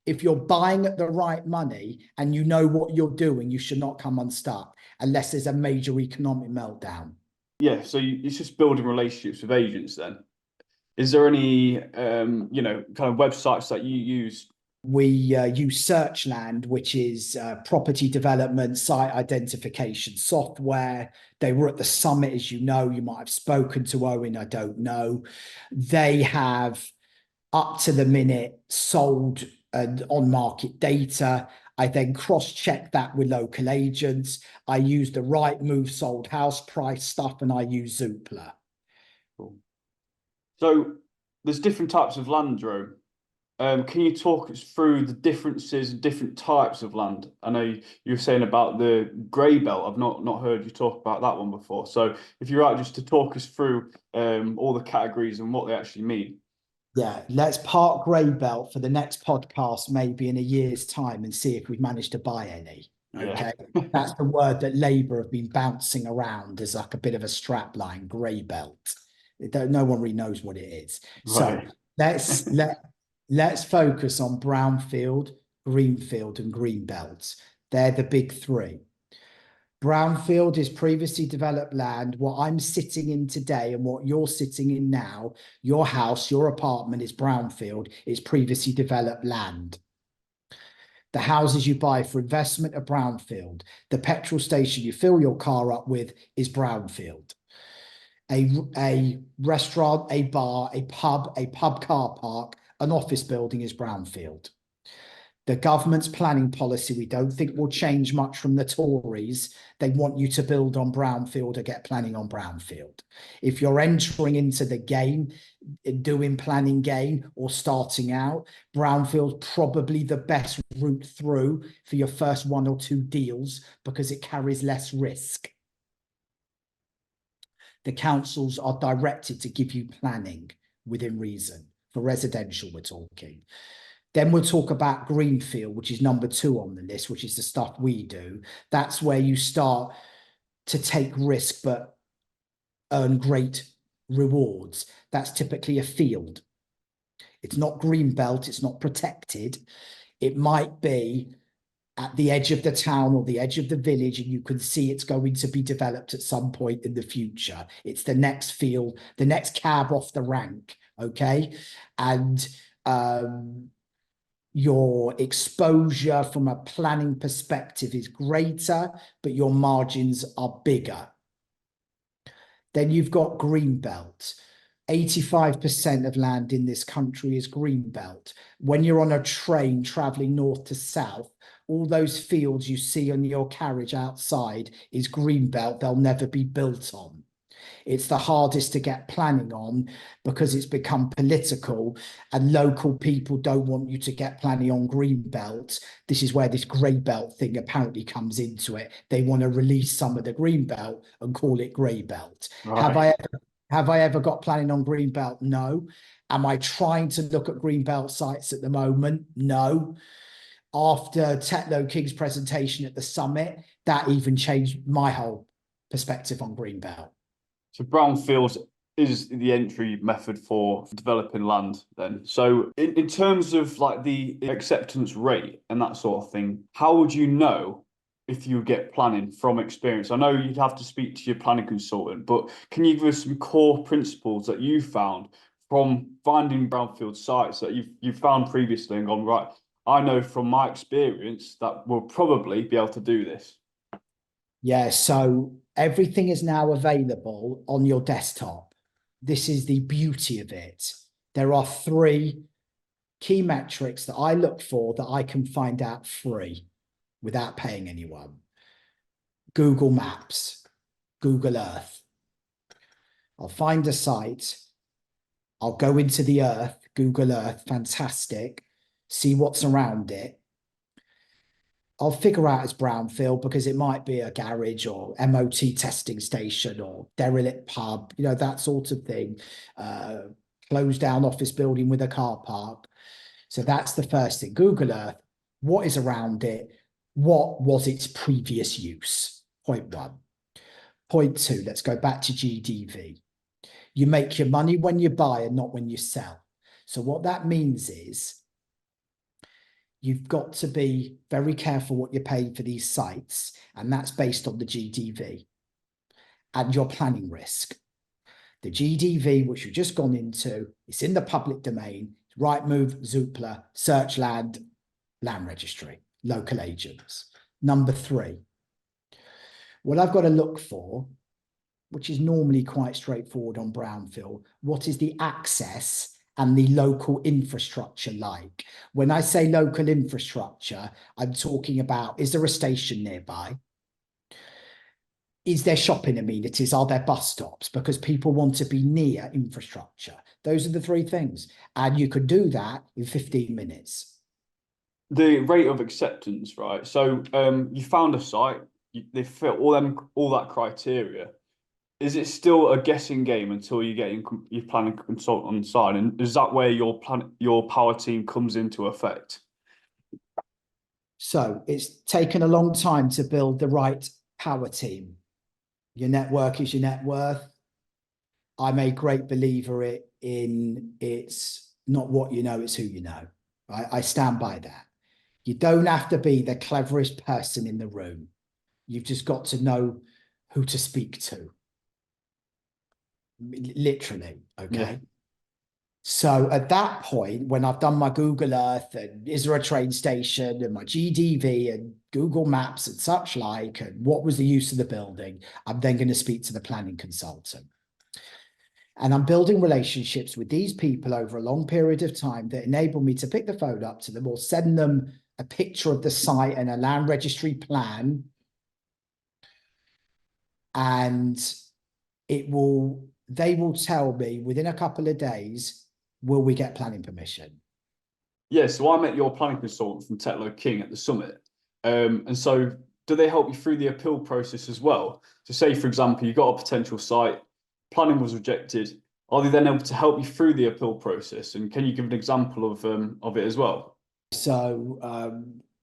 if you're buying at the right money and you know what you're doing, you should not come unstuck unless there's a major economic meltdown. Yeah, so it's just building relationships with agents then. Is there any kind of websites that you use? We use Searchland, which is property development, site identification software. They were at the summit, as you know. You might have spoken to Owen, I don't know. They have up to the minute sold and on-market data. I then cross-check that with local agents. I use the Rightmove sold house price stuff, and I use Zoopla. Cool. So there's different types of land, Jerome. Can you talk us through the differences, different types of land? I know you were saying about the grey belt. I've not heard you talk about that one before. So if you're right, just to talk us through all the categories and what they actually mean. Yeah, let's park grey belt for the next podcast, maybe in a year's time, and see if we've managed to buy any. Okay, that's the word that Labour have been bouncing around as like a bit of a strap line, grey belt. No one really knows what it is. Right. So let's focus on brownfield, greenfield, and green belts. They're the big three. Brownfield is previously developed land. What I'm sitting in today and what you're sitting in now, your house, your apartment is brownfield. It's previously developed land. The houses you buy for investment are brownfield. The petrol station you fill your car up with is brownfield. A restaurant, a bar, a pub car park, an office building is brownfield. The government's planning policy, we don't think will change much from the Tories. They want you to build on brownfield or get planning on brownfield. If you're entering into the game, doing planning game or starting out, brownfield's probably the best route through for your first one or two deals because it carries less risk. The councils are directed to give you planning within reason. For residential, we're talking. Then we'll talk about greenfield, which is number 2 on the list, which is the stuff we do. That's where you start to take risk but earn great rewards. That's typically a field. It's not green belt, it's not protected. It might be at the edge of the town or the edge of the village, and you can see it's going to be developed at some point in the future. It's the next field, the next cab off the rank, okay? And your exposure from a planning perspective is greater, but your margins are bigger. Then you've got greenbelt. 85% of land in this country is greenbelt. When you're on a train traveling north to south, all those fields you see on your carriage outside is greenbelt. They'll never be built on. It's the hardest to get planning on because it's become political and local people don't want you to get planning on green belts. This is where this grey belt thing apparently comes into it. They want to release some of the green belt and call it grey belt. Right. Have I ever got planning on Greenbelt? No. Am I trying to look at Greenbelt sites at the moment? No. After Tetlow King's presentation at the summit, that even changed my whole perspective on Greenbelt. So brownfields is the entry method for developing land then. So in terms of like the acceptance rate and that sort of thing, how would you know if you get planning from experience? I know you'd have to speak to your planning consultant, but can you give us some core principles that you found from finding brownfield sites that you've found previously and gone, right, I know from my experience that we'll probably be able to do this? Yeah, so everything is now available on your desktop. This is the beauty of it. There are 3 key metrics that I look for that I can find out free without paying anyone. Google Maps, Google Earth. I'll find a site. I'll go into the Earth, Google Earth, fantastic. See what's around it. I'll figure out it's brownfield because it might be a garage or MOT testing station or derelict pub, you know, that sort of thing. Closed down office building with a car park. So that's the first thing. Google Earth, what is around it? What was its previous use? Point 1. Point 2, let's go back to GDV. You make your money when you buy and not when you sell. So what that means is you've got to be very careful what you're paying for these sites, and that's based on the GDV and your planning risk. The GDV, which we've just gone into, it's in the public domain. Rightmove, Zoopla, Searchland, Land Registry, local agents. Number 3, what I've got to look for, which is normally quite straightforward on brownfield, what is the access and the local infrastructure like? When I say local infrastructure, I'm talking about, is there a station nearby? Is there shopping amenities? Are there bus stops? Because people want to be near infrastructure. Those are the 3 things. And you could do that in 15 minutes. The rate of acceptance, right? So you found a site, they fit all that criteria. Is it still a guessing game until you get your planning consultant on side? And is that where your power team comes into effect? So it's taken a long time to build the right power team. Your network is your net worth. I'm a great believer in it's not what you know, it's who you know. I stand by that. You don't have to be the cleverest person in the room. You've just got to know who to speak to. Literally, okay? Yeah. So at that point, when I've done my Google Earth and is there a train station and my GDV and Google Maps and such like, and what was the use of the building, I'm then going to speak to the planning consultant. And I'm building relationships with these people over a long period of time that enable me to pick the phone up to them or send them a picture of the site and a land registry plan. And they will tell me within a couple of days, will we get planning permission? Yeah, so I met your planning consultant from Tetlow King at the summit. And so do they help you through the appeal process as well? So say, for example, you got a potential site, planning was rejected. Are they then able to help you through the appeal process? And can you give an example of it as well? So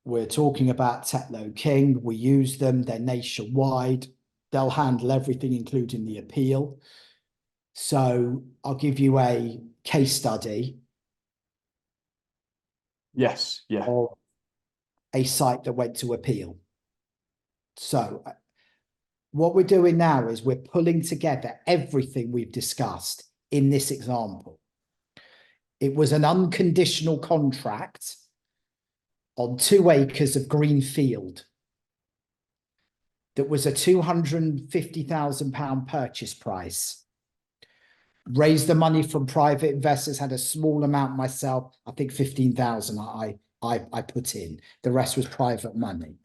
we're talking about Tetlow King. We use them. They're nationwide. They'll handle everything, including the appeal. So I'll give you a case study. Yes, yeah. Of a site that went to appeal. So what we're doing now is we're pulling together everything we've discussed in this example. It was an unconditional contract on 2 acres of green field. That was a £250,000 purchase price. Raised the money from private investors, had a small amount myself, I think 15,000 I put in. The rest was private money.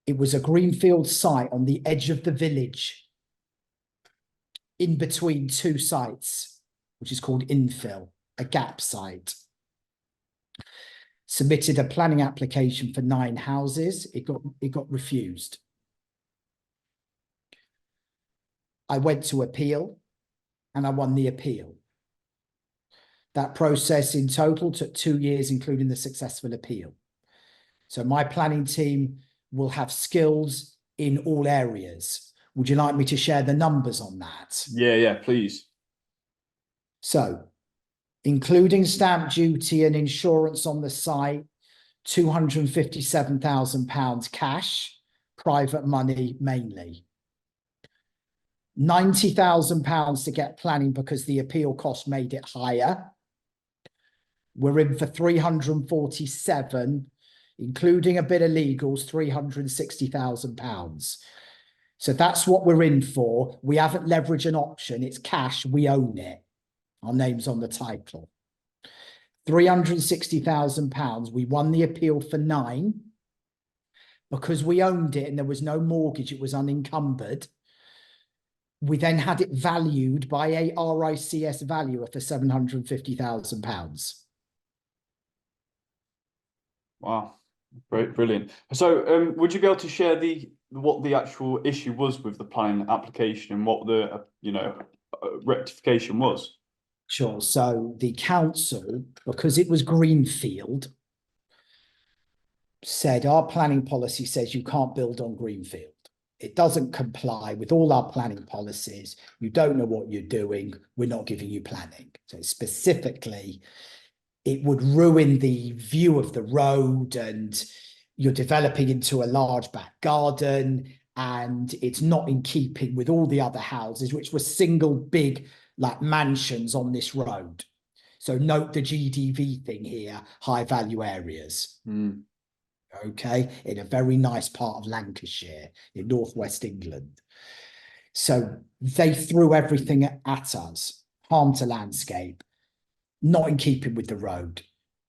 It was a greenfield site on the edge of the village, in between 2 sites, which is called infill, a gap site. Submitted a planning application for 9 houses. It got refused. I went to appeal and I won the appeal. That process in total took 2 years, including the successful appeal. So my planning team will have skills in all areas. Would you like me to share the numbers on that? Yeah, please. So, including stamp duty and insurance on the site, £257,000 cash, private money mainly. £90,000 to get planning because the appeal cost made it higher. We're in for 347, including a bit of legals, £360,000. So that's what we're in for. We haven't leveraged an option. It's cash. We own it. Our name's on the title. £360,000. We won the appeal for 9. Because we owned it and there was no mortgage, it was unencumbered. We then had it valued by a RICS valuer for £750,000. Wow, great, brilliant. So, would you be able to share what the actual issue was with the planning application and what the rectification was? Sure. So the council, because it was greenfield, said our planning policy says you can't build on greenfield. It doesn't comply with all our planning policies. You don't know what you're doing. We're not giving you planning. So specifically, it would ruin the view of the road and you're developing into a large back garden and it's not in keeping with all the other houses, which were single big like mansions on this road. So note the GDV thing here, high value areas. Okay, in a very nice part of Lancashire in northwest England. So they threw everything at us, harm to landscape, not in keeping with the road,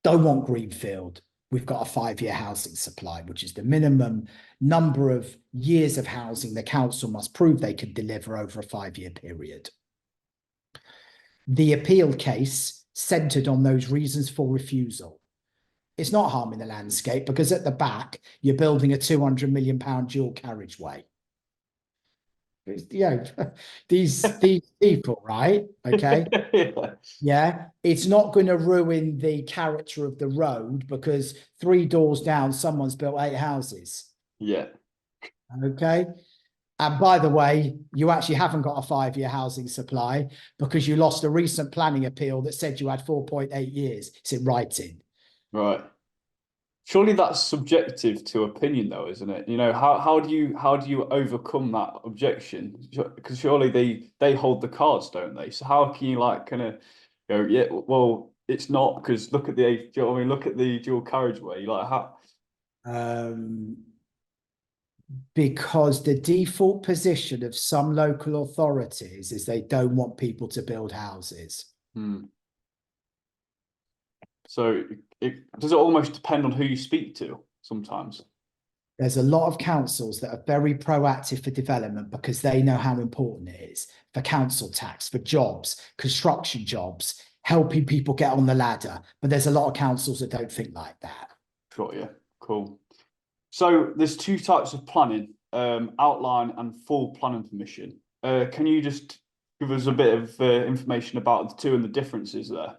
don't want greenfield. We've got a 5-year housing supply, which is the minimum number of years of housing the council must prove they can deliver over a 5-year period. The appeal case centred on those reasons for refusal. It's not harming the landscape because at the back, you're building a £200 million dual carriageway. These people, right? Okay. Yeah. It's not going to ruin the character of the road because 3 doors down, someone's built 8 houses. Yeah. Okay. And by the way, you actually haven't got a 5-year housing supply because you lost a recent planning appeal that said you had 4.8 years. It's in writing. Right. Surely that's subjective to opinion, though, isn't it? How do you overcome that objection? Because surely they hold the cards, don't they? So how can you kind of go, yeah, well, it's not because look at the, do you know what I mean? Look at the dual carriageway. How? Because the default position of some local authorities is they don't want people to build houses. So does it almost depend on who you speak to sometimes? There's a lot of councils that are very proactive for development because they know how important it is for council tax, for jobs, construction jobs, helping people get on the ladder. But there's a lot of councils that don't think like that. Got you. Cool. So there's 2 types of planning, outline and full planning permission. Can you just give us a bit of information about the 2 and the differences there?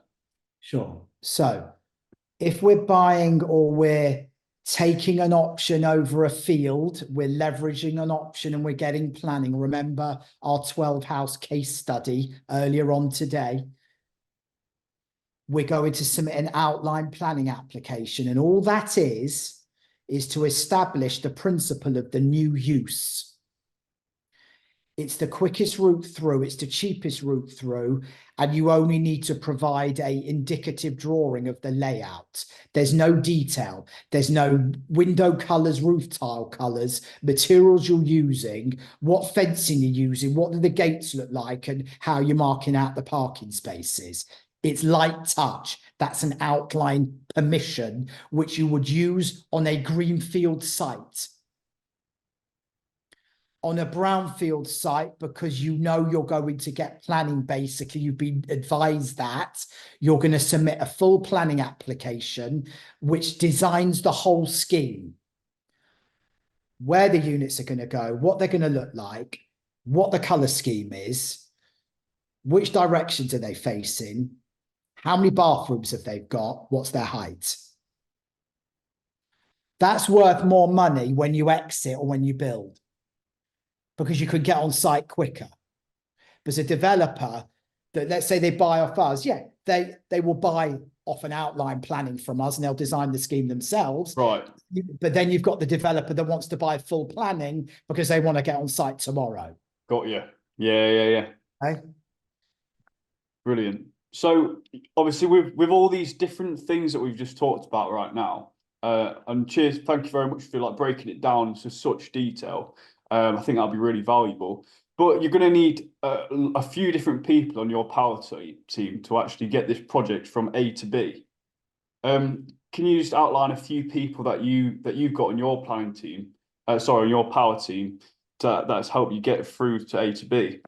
Sure. So if we're buying or we're taking an option over a field, we're leveraging an option and we're getting planning. Remember our 12-house case study earlier on today? We're going to submit an outline planning application, and all that is to establish the principle of the new use. It's the quickest route through, it's the cheapest route through, and you only need to provide an indicative drawing of the layout. There's no detail, there's no window colours, roof tile colours, materials you're using, what fencing you're using, what do the gates look like, and how you're marking out the parking spaces. It's light touch. That's an outline permission, which you would use on a greenfield site. On a brownfield site, because you know you're going to get planning, basically, you've been advised that you're going to submit a full planning application, which designs the whole scheme. Where the units are going to go, what they're going to look like, what the color scheme is, which directions are they facing, how many bathrooms have they got, what's their height. That's worth more money when you exit or when you build, because you can get on site quicker. Because a developer that, let's say they buy off us, yeah, they will buy off an outline planning from us and they'll design the scheme themselves. Right. But then you've got the developer that wants to buy full planning because they want to get on site tomorrow. Got you. Yeah. Okay? Brilliant. So obviously with all these different things that we've just talked about right now, and cheers, thank you very much for like breaking it down into such detail. I think that'll be really valuable. But you're going to need a few different people on your power team to actually get this project from A to B. Can you just outline a few people that you've got on your planning team, on your power team, that's helped you get through to A to B?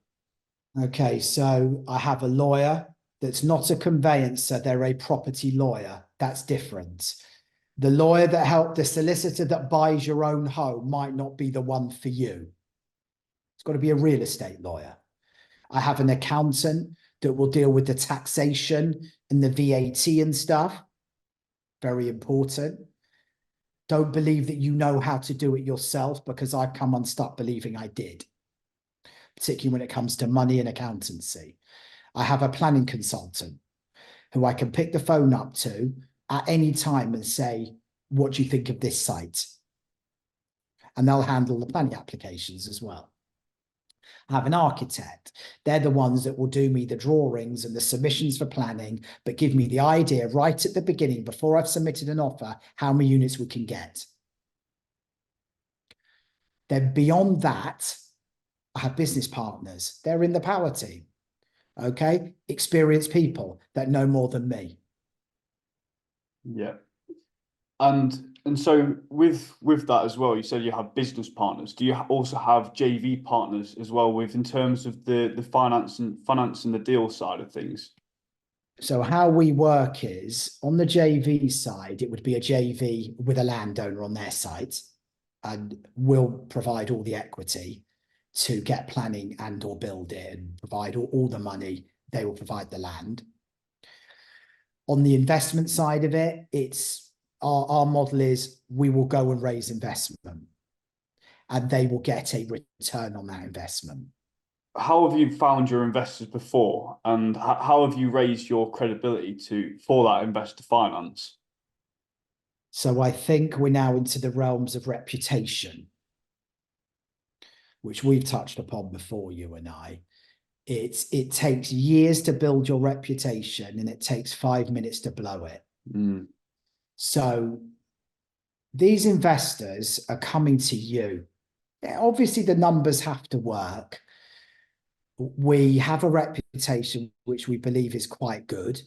Okay, so I have a lawyer that's not a conveyancer, they're a property lawyer. That's different. The lawyer that helped the solicitor that buys your own home might not be the one for you. It's got to be a real estate lawyer. I have an accountant that will deal with the taxation and the VAT and stuff. Very important. Don't believe that you know how to do it yourself, because I've come unstuck believing I did, particularly when it comes to money and accountancy. I have a planning consultant who I can pick the phone up to at any time and say, what do you think of this site? And they'll handle the planning applications as well. I have an architect. They're the ones that will do me the drawings and the submissions for planning, but give me the idea right at the beginning, before I've submitted an offer, how many units we can get. Then beyond that, I have business partners. They're in the power team. Okay, experienced people that know more than me. Yeah. And so with that as well, you said you have business partners. Do you also have JV partners as well, with in terms of the finance and the deal side of things? So how we work is, on the JV side, it would be a JV with a landowner on their site, and we'll provide all the equity to get planning and or build it, and provide all the money. They will provide the land. On the investment side of it, it's our model is we will go and raise investment and they will get a return on that investment. How have you found your investors before, and how have you raised your credibility for that investor finance? So I think we're now into the realms of reputation, which we've touched upon before, you and I. It takes years to build your reputation and it takes 5 minutes to blow it. Mm. So these investors are coming to you. Obviously, the numbers have to work. We have a reputation which we believe is quite good,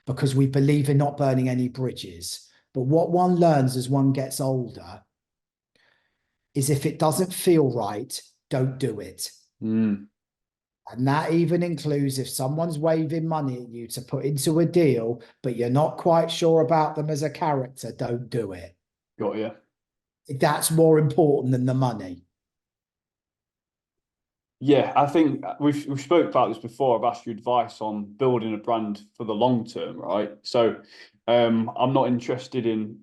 because we believe in not burning any bridges. But what one learns as one gets older is, if it doesn't feel right, don't do it. Mm. And that even includes if someone's waving money at you to put into a deal, but you're not quite sure about them as a character, don't do it. Got you. That's more important than the money. Yeah, I think we've spoke about this before. I've asked you advice on building a brand for the long term, right? So I'm not interested in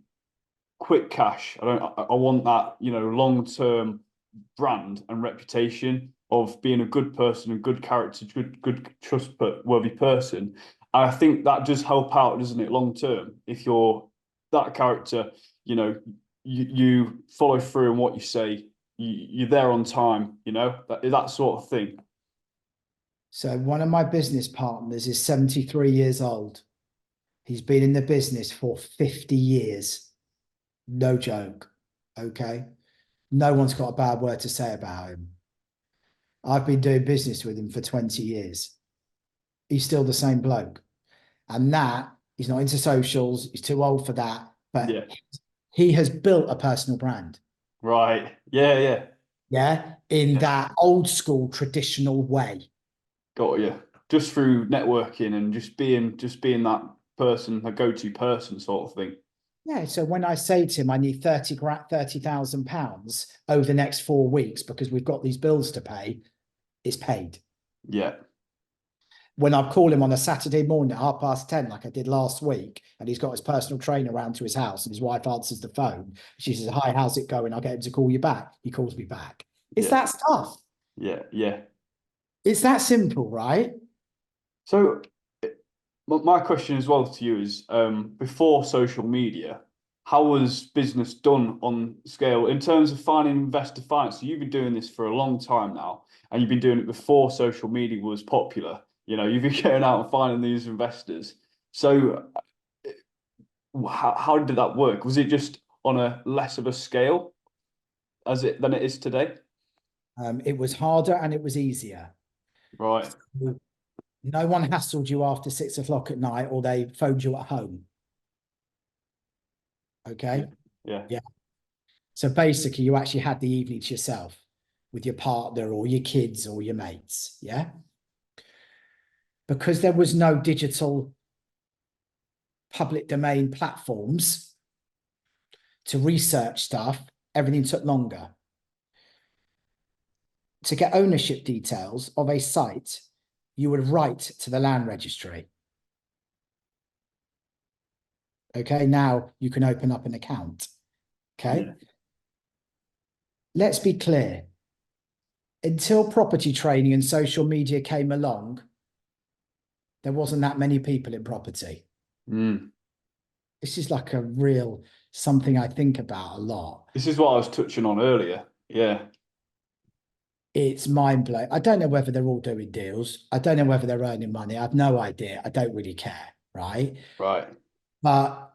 quick cash. I want that, long term brand and reputation of being a good person, a good character, good trustworthy person. And I think that does help out, doesn't it, long term? If you're that character, you follow through on what you say, you're there on time, that sort of thing. So one of my business partners is 73 years old. He's been in the business for 50 years. No joke. Okay. No one's got a bad word to say about him. I've been doing business with him for 20 years. He's still the same bloke. And that, he's not into socials. He's too old for that. But Yeah. he has built a personal brand. Right. Yeah. Yeah. In that old school, traditional way. Got you. Just through networking and just being that person, a go-to person sort of thing. Yeah, so when I say to him, I need 30,000 pounds over the next 4 weeks because we've got these bills to pay, it's paid. Yeah. When I call him on a Saturday morning at 10:30, like I did last week, and he's got his personal trainer around to his house, and his wife answers the phone. She says, "Hi, how's it going? I'll get him to call you back." He calls me back. It's Yeah. that stuff. Yeah. Yeah. It's that simple, right? So my question as well to you is, before social media, how was business done on scale in terms of finding investor finance? So you've been doing this for a long time now, and you've been doing it before social media was popular. You know, you've been going out and finding these investors. So how did that work? Was it just on a less of a scale than it is today? It was harder and it was easier. Right. No one hassled you after 6 o'clock at night, or they phoned you at home. Yeah. Okay. Yeah. Yeah. So basically, you actually had the evening to yourself with your partner or your kids or your mates. Yeah. Because there was no digital public domain platforms to research stuff, everything took longer. To get ownership details of a site, you would write to the land registry. Okay, now you can open up an account. Okay. Yeah. Let's be clear. Until property training and social media came along, there wasn't that many people in property. Mm. This is like a real something I think about a lot. This is what I was touching on earlier. Yeah. It's mind blowing. I don't know whether they're all doing deals. I don't know whether they're earning money. I've no idea. I don't really care, right? Right. But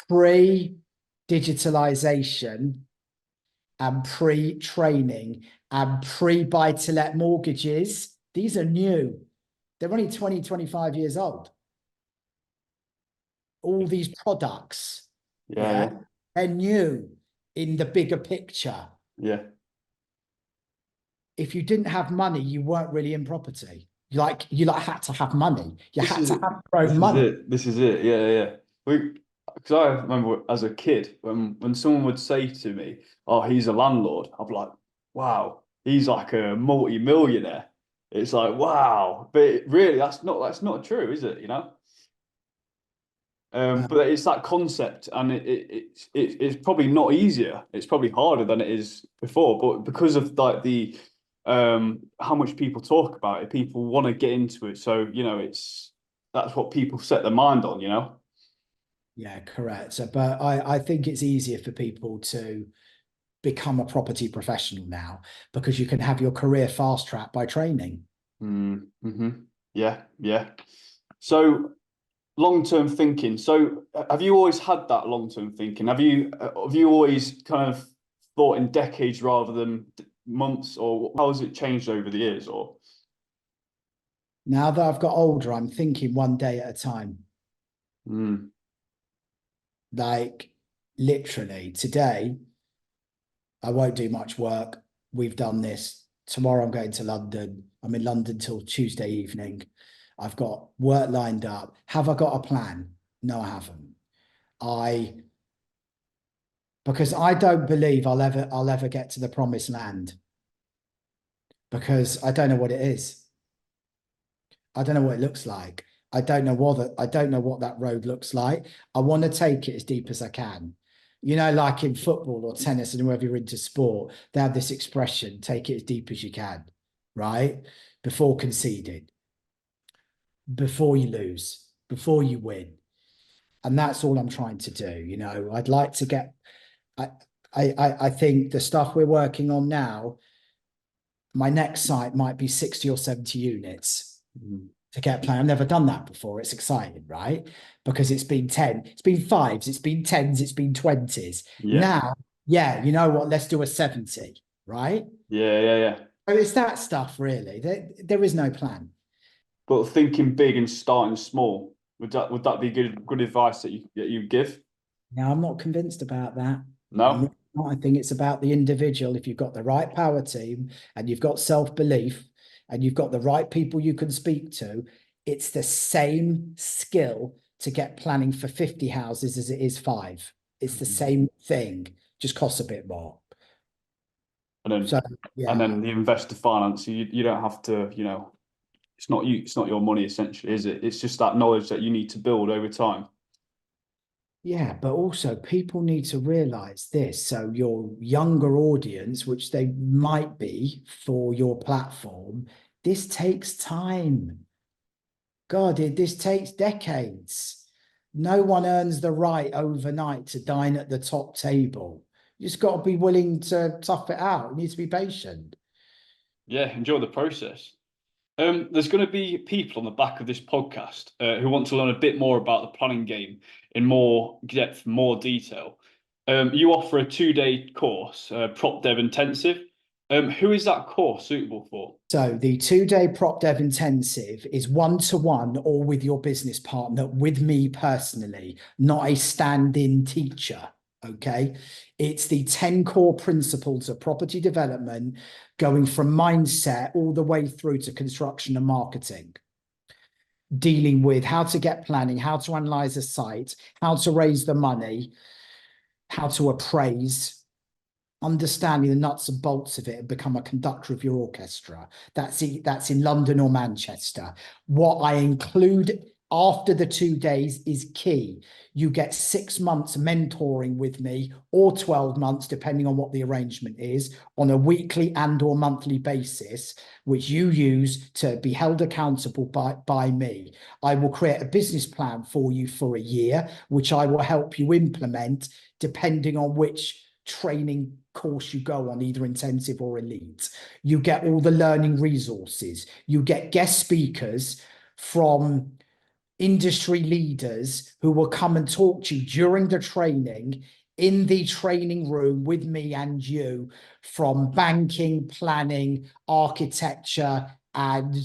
pre-digitalization and pre-training and pre-buy-to-let mortgages, these are new. They're only 20, 25 years old. All these products, Yeah. yeah, Yeah. they're new in the bigger picture. Yeah. If you didn't have money, you weren't really in property. You had to have money. You This had is to have your this own is money. it. This is it. Yeah, yeah. Because I remember as a kid when someone would say to me, "Oh, he's a landlord," I'd be like, "Wow, he's like a multi-millionaire." It's like, wow, but really, that's not true, is it? You know. But it's that concept, and it's probably not easier. It's probably harder than it is before. But because of like the how much people talk about it, people want to get into it. So you know, that's what people set their mind on. You know. Yeah, correct. So, but I think it's easier for people to become a property professional now because you can have your career fast tracked by training. Mm-hmm. Yeah, yeah. So long-term thinking. So have you always had that long-term thinking? Have you always kind of thought in decades rather than months, or how has it changed over the years? Or Now that I've got older, I'm thinking one day at a time. mm, Like literally today, I won't do much work. We've done this. Tomorrow I'm going to London. I'm in London till Tuesday evening. I've got work lined up. Have I got a plan? No, I haven't. I because I don't believe I'll ever get to the promised land because I don't know what it is. I don't know what it looks like. I don't know what that road looks like. I want to take it as deep as I can. You know, like in football or tennis and whoever you're into sport, they have this expression, take it as deep as you can, right? Before conceding, before you lose, before you win. And that's all I'm trying to do. You know, I'd like to get I I think the stuff we're working on now, my next site might be 60 or 70 units mm, to get playing. I've never done that before. It's exciting, right? Because it's been 10, it's been fives, it's been tens, it's been 20s. yeah, Now, yeah, you know what? Let's do a 70, right? yeah, yeah, yeah. So it's that stuff, really. There is no plan. But thinking big and starting small, would that be good advice that you give? Now, I'm not convinced about that. I'm No? not. I think it's about the individual. If you've got the right power team and you've got self-belief and you've got the right people you can speak to, it's the same skill to get planning for 50 houses as it is 5. It's the same thing, just costs a bit more. And then, So yeah. and then the investor finance, you don't have to, you know, it's not you, it's not your money essentially, is it? It's just that knowledge that you need to build over time. Yeah, but also people need to realize this. So your younger audience, which they might be for your platform, this takes time. God, this takes decades. No one earns the right overnight to dine at the top table. You just got to be willing to tough it out. You need to be patient. Yeah, enjoy the process. There's going to be people on the back of this podcast who want to learn a bit more about the planning game in more depth, more detail. You offer a 2-day course, Prop Dev Intensive. Who is that course suitable for? So the 2-day Prop Dev Intensive is one-to-one or with your business partner, with me personally, not a stand-in teacher. Okay. It's the 10 core principles of property development, going from mindset all the way through to construction and marketing, dealing with how to get planning, how to analyze a site, how to raise the money, how to appraise, understanding the nuts and bolts of it and become a conductor of your orchestra. That's in London or Manchester. What I include after the 2 days is key. You get 6 months mentoring with me, or 12 months, depending on what the arrangement is, on a weekly and or monthly basis, which you use to be held accountable by me. I will create a business plan for you for a year, which I will help you implement depending on which training course you go on, either intensive or elite. You get all the learning resources. You get guest speakers from industry leaders who will come and talk to you during the training in the training room with me and you, from banking, planning, architecture, and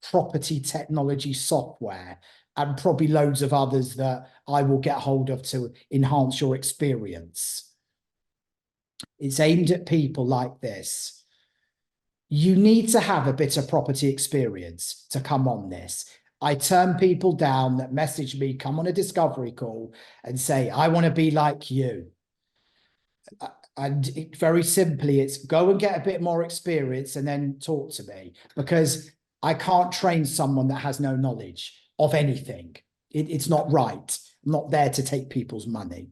property technology software, and probably loads of others that I will get hold of to enhance your experience. It's aimed at people like this. You need to have a bit of property experience to come on this. I turn people down that message me, come on a discovery call and say, I want to be like you. And very simply, it's go and get a bit more experience and then talk to me, because I can't train someone that has no knowledge of anything. It's not right. I'm not there to take people's money.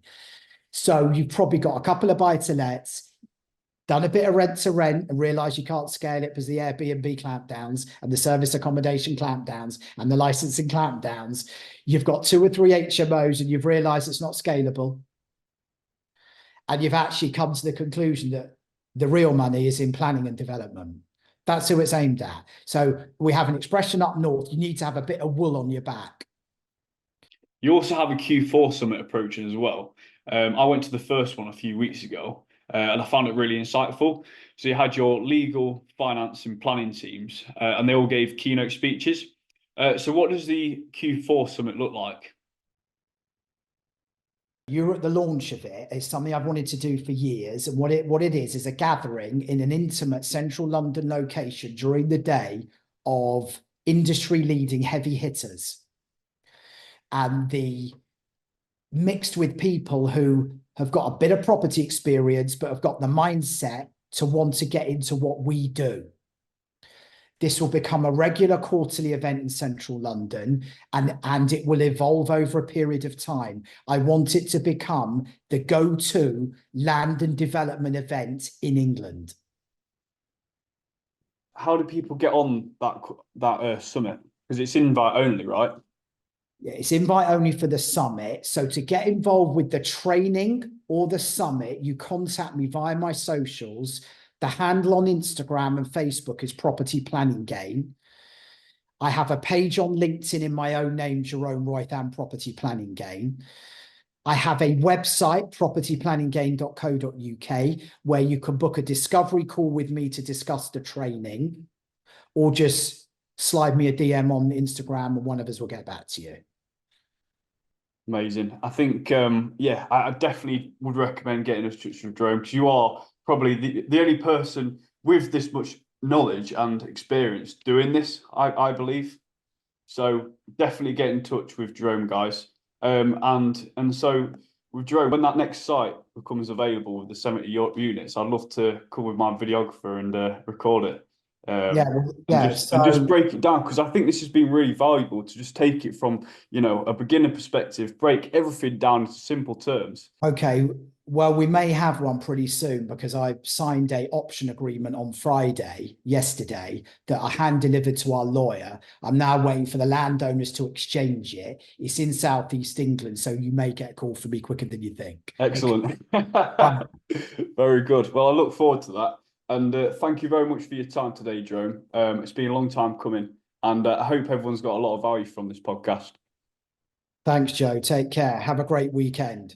So you've probably got a couple of buy-to-lets, done a bit of rent to rent and realised you can't scale it because the Airbnb clampdowns and the service accommodation clampdowns and the licensing clampdowns. You've got 2 or 3 HMOs and you've realised it's not scalable. And you've actually come to the conclusion that the real money is in planning and development. That's who it's aimed at. So we have an expression up north: you need to have a bit of wool on your back. You also have a Q4 summit approaching as well. I went to the first one a few weeks ago and I found it really insightful. So you had your legal, finance and planning teams and they all gave keynote speeches. So what does the Q4 summit look like? You're at the launch of it. It's something I've wanted to do for years. And what it is a gathering in an intimate central London location during the day of industry leading heavy hitters, and the mixed with people who have got a bit of property experience, but have got the mindset to want to get into what we do. This will become a regular quarterly event in central London, and it will evolve over a period of time. I want it to become the go-to land and development event in England. How do people get on that summit? Because it's invite only, right? Yeah, it's invite only for the summit. So to get involved with the training or the summit, you contact me via my socials. The handle on Instagram and Facebook is Property Planning Game. I have a page on LinkedIn in my own name, Jerome Roith, and Property Planning Game. I have a website, propertyplanninggame.co.uk, where you can book a discovery call with me to discuss the training, or just slide me a DM on Instagram and one of us will get back to you. Amazing. I think, yeah, I definitely would recommend getting in touch with Jerome, because you are probably the only person with this much knowledge and experience doing this, I believe. So definitely get in touch with Jerome, guys. And so with Jerome, when that next site becomes available with the 70 units, I'd love to come with my videographer and record it. Yeah, And yeah. just So break it down, because I think this has been really valuable to just take it from, a beginner perspective, break everything down into simple terms. okay, well, we may have one pretty soon because I signed a option agreement on Friday, yesterday, that I hand delivered to our lawyer. I'm now waiting for the landowners to exchange it. It's in Southeast England, so you may get a call from me quicker than you think. Okay. Excellent. Right. Very good. Well, I look forward to that. And thank you very much for your time today, Jerome. It's been a long time coming, and I hope everyone's got a lot of value from this podcast. Thanks, Joe. Take care. Have a great weekend.